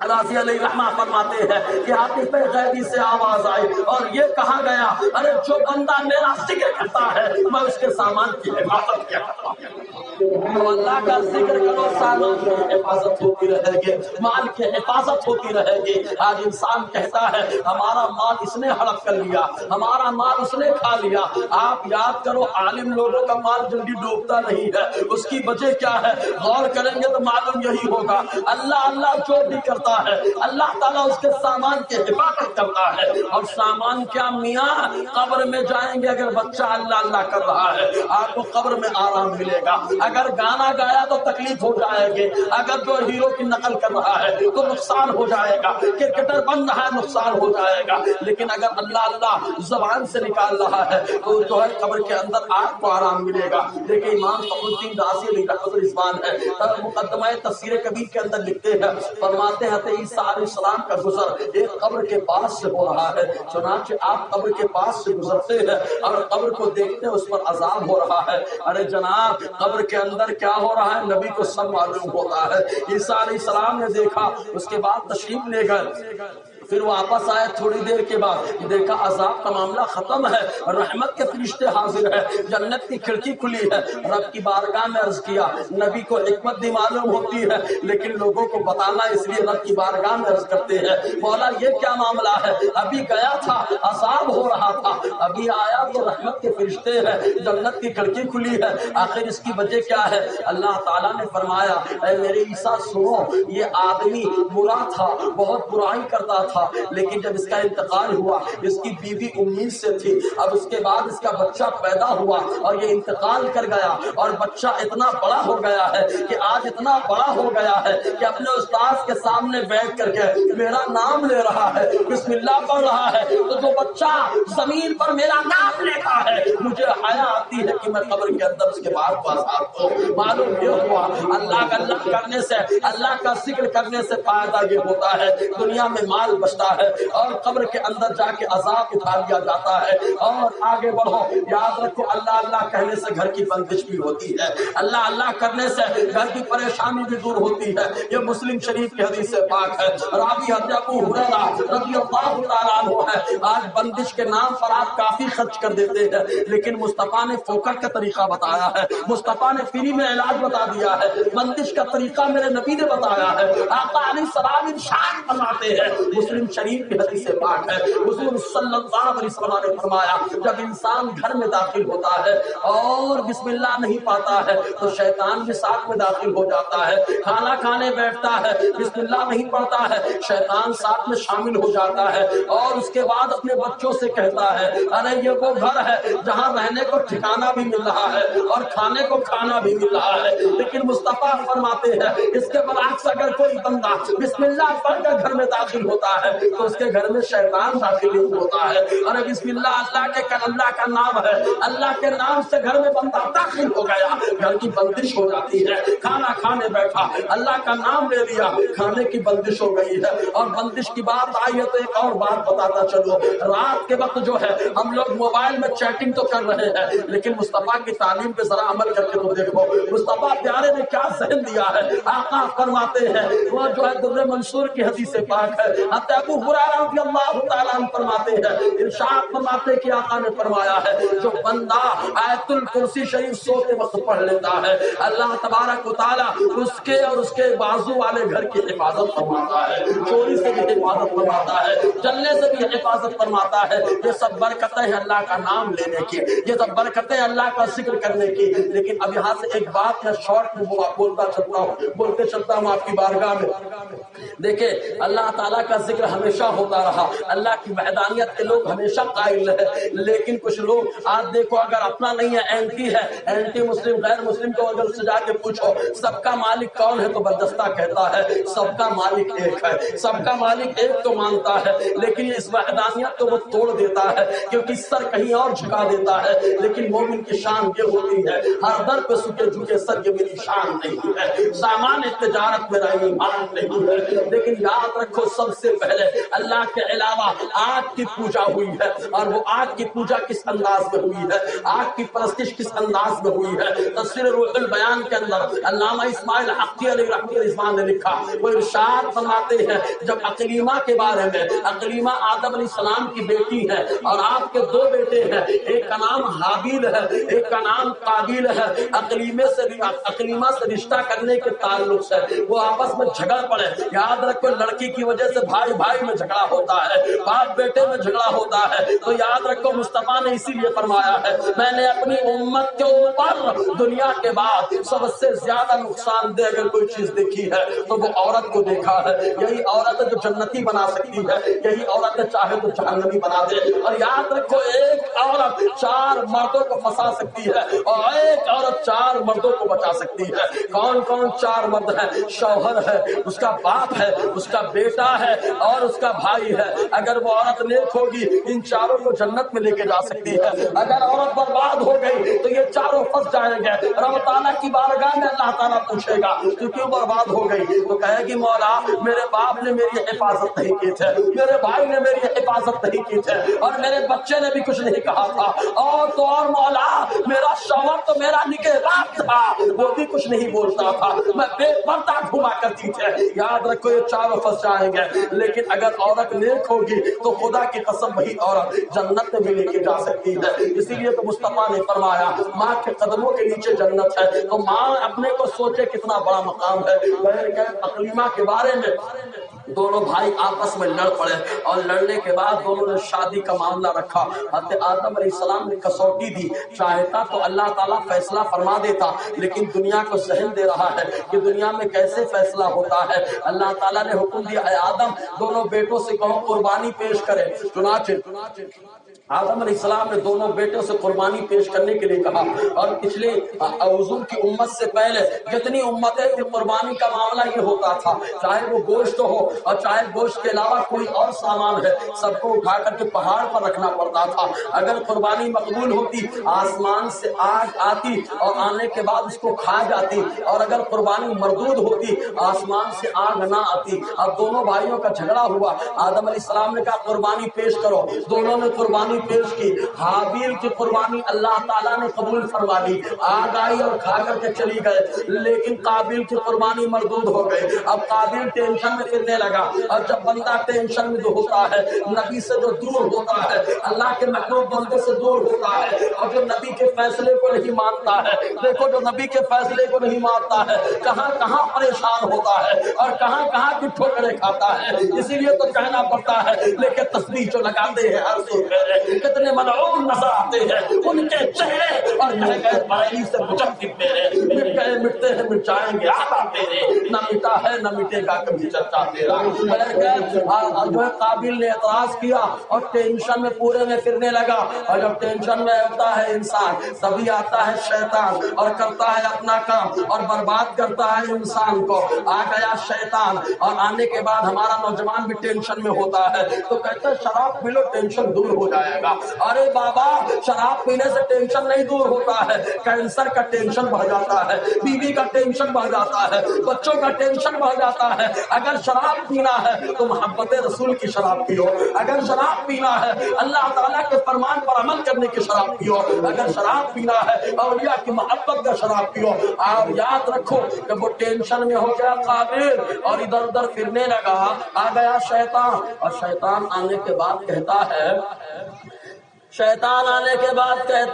S1: رازی علیہ رحمہ فرماتے ہیں کہ حاطف غیبی سے آواز آئی اور یہ کہا گیا، ارے جو بندہ میرا ذکر کرتا ہے میں اس کے سامان کی حفاظت کیا کرتا ہوں۔ تو اللہ کا ذکر کرو، سامان کی حفاظت ہوتی رہے گی، مال کی حفاظت ہوتی رہے گی۔ آج انسان کہتا ہے ہمارا مال اس نے ہڑپ کر لیا، ہمارا مال اس نے کھا لیا۔ آپ یاد کرو عالم لوگوں کا مال جلدی ڈوبتا نہیں ہے، اس کی وجہ کیا ہے؟ غور کریں گے تو معلوم یہی ہوگا، اللہ اللہ جو بھی کرتا ہے اللہ تعالیٰ اس کے سامان کی حفاظت کرتا ہے۔ اور سامان کیا میاں؟ قبر میں جائیں گے اگر بچہ اللہ اللہ کر رہا ہے آپ کو قبر میں آرام ملے گا، اگر گانا گایا تو تکلیف ہو جائے گی، اگر جو ہیرو کی نقل کر رہا ہے تو نقصان ہو جائے گا، کرکٹر بن رہا ہے نقصان ہو جائے گا، لیکن اگر اللہ اللہ زبان سے نکال رہا ہے تو جو ہے قبر کے اندر آپ کو آرام ملے گا۔ دیکھیں امام فخر الدین رازی علیہ رحمۃ اللہ ہے مقدمہ تفسیر کبیر کے اندر لکھتے ہیں، فرماتے ہیں عیسیٰ علیہ السلام کا گزر ایک قبر کے پاس سے ہو رہا ہے، چنانچہ آپ قبر کے پاس سے گزرتے ہیں اور قبر کو دیکھتے ہیں اس پر عذاب ہو رہا ہے۔ ارے جناب قبر کے اندر کیا ہو رہا ہے نبی کو سب معلوم ہوتا ہے۔ عیسیٰ علیہ السلام نے دیکھا، اس کے بعد تشریف لے گئے، پھر واپس آئے تھوڑی دیر کے بعد دیکھا عذاب کا معاملہ ختم ہے، رحمت کے فرشتے حاضر ہیں، جنت کی کھڑکی کھلی ہے۔ رب کی بارگاہ میں عرض کیا، نبی کو حکمت بھی معلوم ہوتی ہے لیکن لوگوں کو بتانا اس لیے رب کی بارگاہ میں عرض کرتے ہیں، مولا یہ کیا معاملہ ہے؟ ابھی گیا تھا عذاب ہو رہا تھا، ابھی آیا تو رحمت کے فرشتے ہیں، جنت کی کھڑکی کھلی ہے، آخر اس کی وجہ کیا ہے؟ اللہ تعالیٰ نے فرمایا، اے میرے عیسیٰ سنو، یہ آدمی برا تھا، بہت برائی کرتا تھا، لیکن جب اس کا انتقال ہوا، اس کی بیوی امید سے تھی، اب اس کے بعد اس کا بچہ پیدا ہوا اور یہ انتقال کر گیا، اور بچہ اتنا بڑا ہو گیا ہے کہ آج اتنا بڑا ہو گیا ہے کہ اپنے استاد کے سامنے بیٹھ کر کے میرا نام لے رہا ہے، بسم اللہ پڑھ رہا ہے، تو جو بچہ زمین پر میرا نام لیتا ہے مجھے حیا آتی ہے کہ میں قبر کے اندر اس کے بعد کو آزاد کو معلوم یہ ہوا اللہ کا اللہ کرنے سے, اللہ کا ذکر کرنے سے فائدہ یہ ہوتا ہے دنیا میں مال بچتا ہے اور قبر کے اندر جا کے عذاب اٹھا لیا جاتا ہے. اور آگے بڑھو, یاد رکھو اللہ اللہ کہنے سے گھر کی بندش بھی ہوتی ہے, اللہ اللہ کرنے سے گھر کی پریشانی بھی دور ہوتی ہے. یہ مسلم شریف کی حدیث پاک ہے. راوی حضرت ابو ہریرہ رضی اللہ تعالیٰ عنہ ہے. آج بندش کے نام پر آپ کافی خرچ کر دیتے ہیں, لیکن مصطفیٰ نے فوکٹ کا طریقہ بتایا ہے, مصطفیٰ نے فری میں علاج بتا دیا ہے, بندش کا طریقہ میرے نبی نے بتایا ہے. آقا علیہ السلام ارشاد فرماتے ہیں, مسلم شریف کی حدیث پاک ہے, حضور صلی اللہ علیہ وسلم نے فرمایا جب انسان گھر میں داخل ہوتا ہے اور بسم اللہ نہیں پاتا ہے تو شیطان بھی ساتھ میں داخل ہو جاتا ہے. کھانا کھانے بیٹھتا ہے, بسم اللہ نہیں پڑھتا ہے, شیطان ساتھ میں شامل ہو جاتا ہے اور اس کے بعد اپنے بچوں سے کہتا ہے ارے یہ وہ گھر ہے جہاں رہنے کو ٹھکانہ بھی مل رہا ہے اور کھانے کو کھانا بھی مل رہا ہے. لیکن مصطفیٰ فرماتے ہیں اس کے برعکس اگر کوئی بندہ بسم اللہ پڑھ کر گھر میں داخل ہوتا ہے تو اس کے گھر میں شیطان داخل نہیں ہوتا ہے. اور بسم اللہ اللہ کا نام ہے, اللہ کے نام سے گھر میں بندہ داخل ہو گیا, گھر کی بندش ہو جاتی ہے. کھانا کھانے بیٹھا, اللہ کا نام لے لیا, کھانے کی بندش ہو گئی ہے. اور بندش کی بات آئی ہے تو ایک اور بات بتاتا چلو, رات کے وقت جو ہے ہم لوگ موبائل میں چیٹنگ تو کر رہے ہیں, لیکن مصطفیٰ کی تعلیم پہ ذرا عمل کر کے تو دیکھو مصطفیٰ پیارے نے کیا ذہن دیا ہے. آقا فرماتے ہیں, وہ جو ہے در منصور کی حدیث پاک ہے, حضرت ابو ہریرہ رضی اللہ تعالیٰ عنہ فرماتے ہیں, ارشاد فرماتے کہ آقا نے فرمایا ہے جو بندہ آیت الکرسی شریف سوتے وقت پڑھ لیتا ہے اللہ تبارک و تعالیٰ اس کے اور اس کے بازو والے گھر کی حفاظت فرماتا ہے, چوری سے بھی حفاظت فرماتا ہے, جلنے سے بھی حفاظت فرماتا ہے. یہ سب برکتیں ہیں اللہ کا نام لینے کی, یہ سب برکتیں اللہ کا ذکر کرنے کی. لیکن اب یہاں سے ایک بات میں شارٹ میں بولتے چلتا ہوں آپ کی بارگاہ میں. دیکھیں اللہ تعالیٰ کا ذکر ہمیشہ ہوتا رہا, اللہ کی وحدانیت کے لوگ ہمیشہ قائل رہے, لیکن کچھ لوگ آج دیکھو اگر اپنا نہیں ہے اینٹی ہے, اینٹی مسلم غیر مسلم کو اگر اس سے جا کے پوچھو سب کا مالک کون ہے تو بردستہ کہتا ہے سب کا مالک ایک ہے, سب کا مالک ایک تو مانتا ہے, لیکن اس وحدانیت کو وہ توڑ دیتا ہے کیونکہ سر کہیں اور جھکا دیتا ہے. لیکن مومن کی شان یہ ہوتی ہے ہر در پہ سکے جھکے سر, یہ میری شان نہیں ہے, سامان تجارت میرا ایمان نہیں ہے. لیکن یاد رکھو سب سے پہلے اللہ کے علاوہ آگ کی پوجا ہوئی ہے, اور وہ آگ کی پوجا کس انداز میں ہوئی ہے, آگ کی پرستش کس انداز میں ہوئی ہے. تفسیر روح البیان کے اندر علامہ اسماعیل حقی علیہ رحمۃ اللہ نے لکھا, وہ ارشاد فرماتے ہیں جب عقلیمہ کے بارے میں, عقلیمہ آدم علیہ السلام کی بیٹی ہے اور آپ کے دو بیٹے ہیں, ایک کا نام حابیل ہے ایک کا نام قابیل ہے. عقلیمہ سے رشتہ کرنے کے تعلق سے وہ آپس میں جھگڑ پڑے. یاد رکھو لڑکی کی وجہ سے بھائی بھائی میں جھگڑا ہوتا ہے, باپ بیٹے میں جھگڑا ہوتا ہے. تو یاد رکھو مصطفیٰ نے اسی لیے فرمایا ہے میں نے اپنی امت کے اوپر دنیا کے بعد سب سے زیادہ نقصان دہ اگر کوئی چیز دیکھی ہے تو وہ عورت کو دیکھا ہے. یہی عورت ہے جو جنتی بنا سکتی ہے, یہی عورت چاہے تو جہنمی بنا دے. اور یاد رکھو ایک عورت 4 مردوں کو پھنسا سکتی ہے اور ایک عورت 4 مردوں کو بچا سکتی ہے. کون کون 4 مرد ہیں؟ شوہر ہے, اس کا باپ ہے, اس کا بیٹا ہے اور اس کا بھائی ہے. اگر وہ عورت نیک ہوگی ان 4 کو جنت میں لے کے جا سکتی ہے. اگر عورت برباد ہو گئی تو یہ 4 پھنس جائیں گے. رب تعالیٰ کی بارگاہ میں اللہ تعالیٰ پوچھے گا تو کیوں برباد ہو گئی؟ تو کہے گی مولا میرے باپ نے میری حفاظت نہیں کی تھے, میرے بھائی نے میری حفاظت نہیں کی تھے, اور میرے بچے نے بھی کچھ نہیں کہا تھا, اور تو اور مولا میرا شوہر تو میرا نگہبان تھا, وہ بھی کچھ نہیں بولتا تھا, میں بے پردہ گھوما کرتی تھے. یاد رکھو یہ 4 پھنس جائیں گے. لیکن اگر عورت نیک ہوگی تو خدا کی قسم وہی عورت جنت میں لے کے جا سکتی ہے. اسی لیے تو مصطفیٰ نے فرمایا ماں کے قدموں کے نیچے جنت ہے. تو ماں اپنے کو سوچے کتنا بڑا مقام ہے. عقلیمہ کے بارے میں دونوں بھائی آپس میں لڑ پڑے اور لڑنے کے بعد دونوں نے شادی کا معاملہ رکھا. حضرت آدم علیہ السلام نے کسوٹی دی, چاہتا تو اللہ تعالیٰ فیصلہ فرما دیتا, لیکن دنیا کو ذہن دے رہا ہے کہ دنیا میں کیسے فیصلہ ہوتا ہے. اللہ تعالیٰ نے حکم دیا اے آدم دونوں بیٹوں سے کہو قربانی پیش کرے. چنانچہ آدم علیہ السلام نے دونوں بیٹوں سے قربانی پیش کرنے کے لیے کہا. اور پچھلے حضور کی امت سے پہلے جتنی امتیں تھی قربانی کا معاملہ یہ ہوتا تھا, چاہے وہ گوشت ہو اور چاہے گوشت کے علاوہ کوئی اور سامان ہے سب کو اٹھا کر کے پہاڑ پر رکھنا پڑتا تھا۔ اگر قربانی مقبول ہوتی آسمان سے آگ آتی اور آنے کے بعد اس کو کھا جاتی، اور اگر قربانی مردود ہوتی آسمان سے آگ نہ آتی۔ اب دونوں بھائیوں کا جھگڑا ہوا، آدم علیہ السلام نے کہا قربانی پیش کرو، دونوں نے قربانی پیش کی۔ حابیل کی قربانی اللہ تعالیٰ نے قبول فرما لی، آگ آئی اور کھا کر کے چلی گئے، لیکن قابیل کی قربانی مردود ہو گئی۔ اب قابیل ٹینشن میں پھرنے لگا، اور جب بندہ ٹینشن میں ہوتا ہے، نبی سے جو دور ہوتا ہے، اللہ کے محبوب بندے سے دور ہوتا ہے، اور جو نبی کے فیصلے کو نہیں مانتا ہے، دیکھو جو نبی کے فیصلے کو نہیں مانتا ہے کہاں کہاں پریشان ہوتا ہے اور کہاں کہاں کی ٹھوکریں کھاتا ہے۔ اسی لیے تو کہنا پڑتا ہے لیکن تسبیح جو لگاتے ہیں ہر سو پھیرے، کتنے ملعون نظر آتے ہیں ان کے چہرے، اور کہہ گئے بریلی سے مجدد میرے، مٹ گئے مٹتے ہیں مٹ جائیں گے آقا تیرے، نہ مٹا ہے نہ مٹے گا کبھی چرچا تیرا۔ جو ہے قابیل نے اعتراض کیا اور ٹینشن میں پورے میں پھرنے لگا، اور جب ٹینشن میں ہوتا ہے انسان تبھی آتا ہے شیطان اور کرتا ہے اپنا کام اور برباد کرتا ہے انسان کو۔ آ گیا شیطان، اور آنے کے بعد ہمارا نوجوان بھی ٹینشن میں ہوتا ہے تو کہتا ہے شراب پی لو ٹینشن دور ہو جائے گا۔ ارے بابا شراب پینے سے ٹینشن نہیں دور ہوتا ہے، کینسر کا ٹینشن بڑھ جاتا ہے، بیوی کا ٹینشن بڑھ جاتا ہے، بچوں کا ٹینشن بڑھ جاتا ہے۔ اگر شراب پینا ہے تو محبت رسول کی شراب پیو، اگر شراب پینا ہے اللہ تعالیٰ کے فرمان پر عمل کرنے کی شراب پیو، اگر شراب پینا ہے اولیاء کی محبت کا شراب پیو۔ اور یاد رکھو کہ وہ ٹینشن میں ہو گیا قابل اور ادھر ادھر پھرنے لگا، آ گیا شیطان، اور شیطان آنے کے بعد کہتا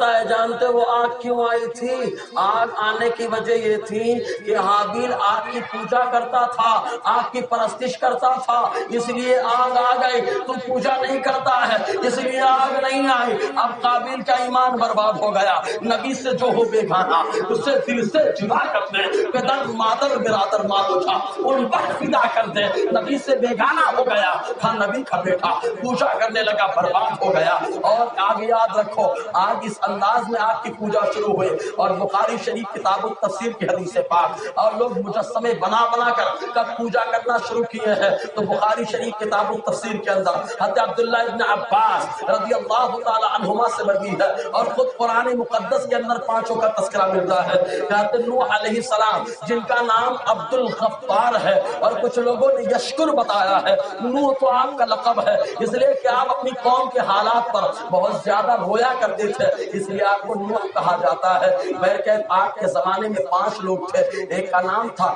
S1: ہے جانتے وہ آگ کیوں آئی تھی؟ آگ آنے کی وجہ یہ تھی کہ حابیل آگ کی پوجا کرتا تھا، آگ کی پرستش کرتا تھا، اس لیے آگ آ گئی۔ تو پوجا نہیں کرتا ہے اس لیے آگ نہیں آئی۔ اب قابیل کا ایمان برباد ہو گیا، نبی سے جو ہو بیگانہ اسے دل سے جدا کر دے، پدر مادر برادر مالو تھا ان پر فدا کر دے۔ نبی سے بیگانہ ہو گیا تھا، نبی کا بیٹا پوجا کرنے لگا، برباد ہو گیا۔ اور آگ یاد رکھو، آگ اس انداز میں آگ کی پوجا شروع ہوئی، اور بخاری شریف کتاب التفسیر کی حدیث پاک، اور لوگ مجسمے بنا بنا کر کب پوجا کرنا شروع کیے ہیں تو بخاری شریف کتاب التفسیر کے اندر حضرت عبداللہ ابن عباس رضی اللہ تعالی عنہما سے مروی ہے، اور خود قرآن مقدس کے اندر پانچوں کا تذکرہ ملتا ہے۔ حضرت نوح علیہ السلام جن کا نام عبد الغفار ہے، اور کچھ لوگوں نے یشکر بتایا ہے، نوح تو آپ کا لقب ہے اس لیے کہ آپ اپنی قوم کے حالات پر بہت زیادہ رویا کرتے تھے، اس لیے آپ کو نوح کہا جاتا ہے۔ بہرکیف آج کے زمانے میں 5 لوگ تھے، ایک کا نام تھا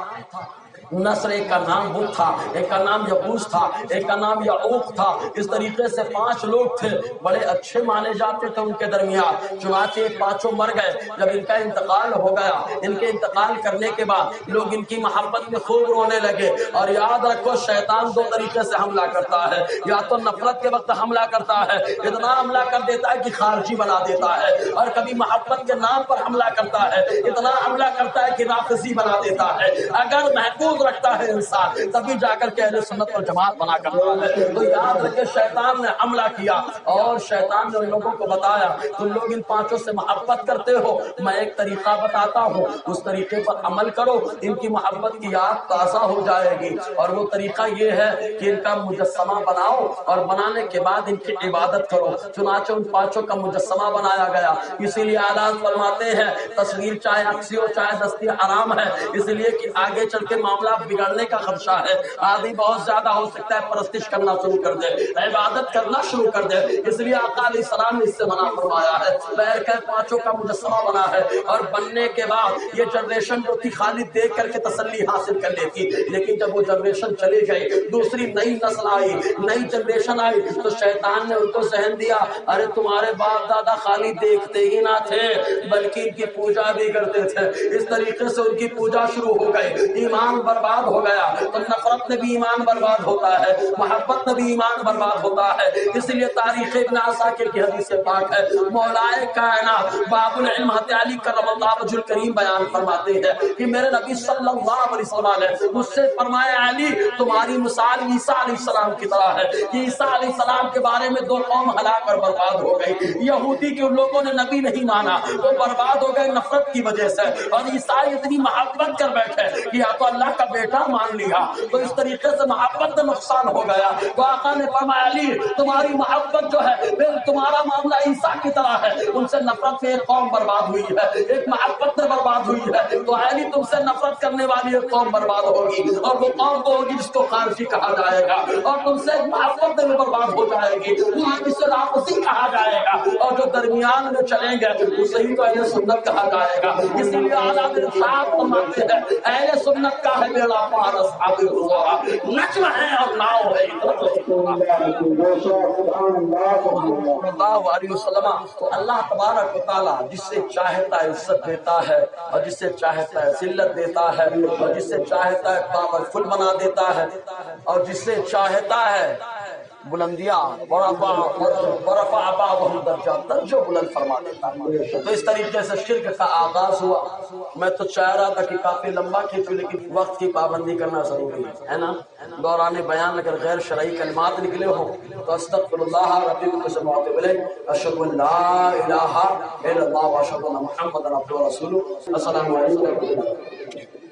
S1: نصر، ایک کا نام بدھ تھا، ایک کا نام یغوث تھا، ایک کا نام یعوق تھا۔ اس طریقے سے 5 لوگ تھے، بڑے اچھے مانے جاتے تھے ان کے درمیان۔ چنانچہ 5 مر گئے۔ جب ان کا انتقال ہو گیا، ان کے انتقال کرنے کے بعد لوگ ان کی محبت میں خوب رونے لگے۔ اور یاد رکھو شیطان 2 طریقے سے حملہ کرتا ہے، یا تو نفرت کے وقت حملہ کرتا ہے، اتنا حملہ کر دیتا ہے کہ خارجی بنا دیتا ہے، اور کبھی محبت کے نام پر حملہ کرتا ہے، اتنا حملہ کرتا ہے کہ رافضی بنا دیتا ہے۔ اگر محفوظ رکھتا ہے انسان تبھی جا کر کے اہل سنت اور جماعت بنا کرتا ہے۔ تو یاد رکھے شیطان نے حملہ کیا، اور شیطان نے ان لوگوں کو بتایا تم لوگ ان 5 سے محبت کرتے ہو، میں ایک طریقہ بتاتا ہوں، اس طریقے پر عمل کرو، ان کی محبت کی یاد تازہ ہو جائے گی۔ اور وہ طریقہ یہ ہے کہ ان کا مجسمہ بناؤ، اور بنانے کے بعد ان کی عبادت کرو۔ چنانچہ ان 5 کا مجسمہ بنایا گیا۔ اسی لیے آلات فرماتے ہیں تصویر چاہے عکسی ہو چاہے دستی حرام ہے، اس لیے کہ آگے چل کے معاملہ بگڑنے کا خدشہ ہے۔ آدمی بہت زیادہ ہو سکتا ہے پرستش کرنا شروع کر دے، عبادت کرنا شروع کر دے، اس لیے آقا علیہ السلام نے اس سے منع فرمایا ہے۔ بہرکیف 5 کا مجسمہ بنا ہے، اور بننے کے بعد یہ جنریشن جو تھی خالی دیکھ کر کے تسلی حاصل کر لیتی، لیکن جب وہ جنریشن چلی گئی، دوسری نئی نسل آئی، نئی جنریشن آئی، تو شیطان نے ان کو ذہن دیا ارے تمہارے باپ دادا خالی دیکھتے ہی نہ تھے بلکہ ان کی پوجا بھی کرتے تھے۔ اس طریقے سے ان کی پوجا شروع ہو گئی، ایمان برباد ہو گیا۔ تو نفرت میں بھی ایمان برباد ہوتا ہے، محبت میں بھی ایمان برباد ہوتا ہے۔ اس لیے تاریخ ابن عساکر کی حدیث پاک ہے، مولائے کائنات باب العلم حضرت علی کرم اللہ وجہ الکریم بیان فرماتے ہیں کہ میرے نبی صلی اللہ علیہ وسلم نے مجھ سے فرمایا علی تمہاری مثال عیسیٰ علیہ السلام کی طرح ہے کہ عیسیٰ علیہ السلام کے بارے میں 2 قوم ہلاک اور برباد ہو گئی۔ یہودی کے لوگوں نے نبی نہیں مانا، وہ برباد ہو گئے نفرت کی وجہ سے، اور عیسائی اتنی محبت کر بیٹھے کہ یا تو اللہ کا کا بیٹا مان لیا تو اس طریقے سے محبت میں نقصان ہو گیا. تو آقا نے فرمایا علی تمہاری محبت جو ہے تمہارا معاملہ عیسیٰ کی طرح ہے, ان سے نفرت سے ایک قوم برباد ہوئی ہے, ایک محبت سے برباد ہوئی ہے. تو علی تم سے نفرت کرنے والی ایک قوم برباد ہوگی, اور وہ قوم تو ہوگی جس کو قارفی کہا جائے گا, اور تم سے محبت میں برباد ہو جائے گی, وہاں جسے راپسی کہا جائے گا, اور جو درمیان میں چلیں گے اسے ہی تو اہل سنت کہا جائے گا. اسی لیے اعلیٰ ارشاد فرماتے ہیں اہل سنت کا ہے بیڑا پار اصحاب الرضا, نجم ہے اور ناؤ ہے. اللہ علیہ وسلم. تو اللہ تبارک و تعالیٰ جس سے چاہتا ہے عزت دیتا ہے, اور جس سے چاہتا ہے ذلت دیتا ہے, اور جس سے چاہتا ہے پاورفل بنا دیتا ہے, اور جس سے چاہتا ہے بلندیاں برفع بعضهم درجات, درجہ بلند فرما دیتا ہے. تو اس طریقے سے شرک کا آغاز ہوا. میں تو چاہ رہا تھا کہ کافی لمبا کھینچوں, لیکن وقت کی پابندی کرنا ضروری ہے نا. دوران بیان اگر غیر شرعی کلمات نکلے ہوں تو استغفر اللہ ربی سے معتب علیہ, اشہد ان لا الہ الا اللہ واشہد ان محمد عبدہ ورسولہ. السلام علیکم.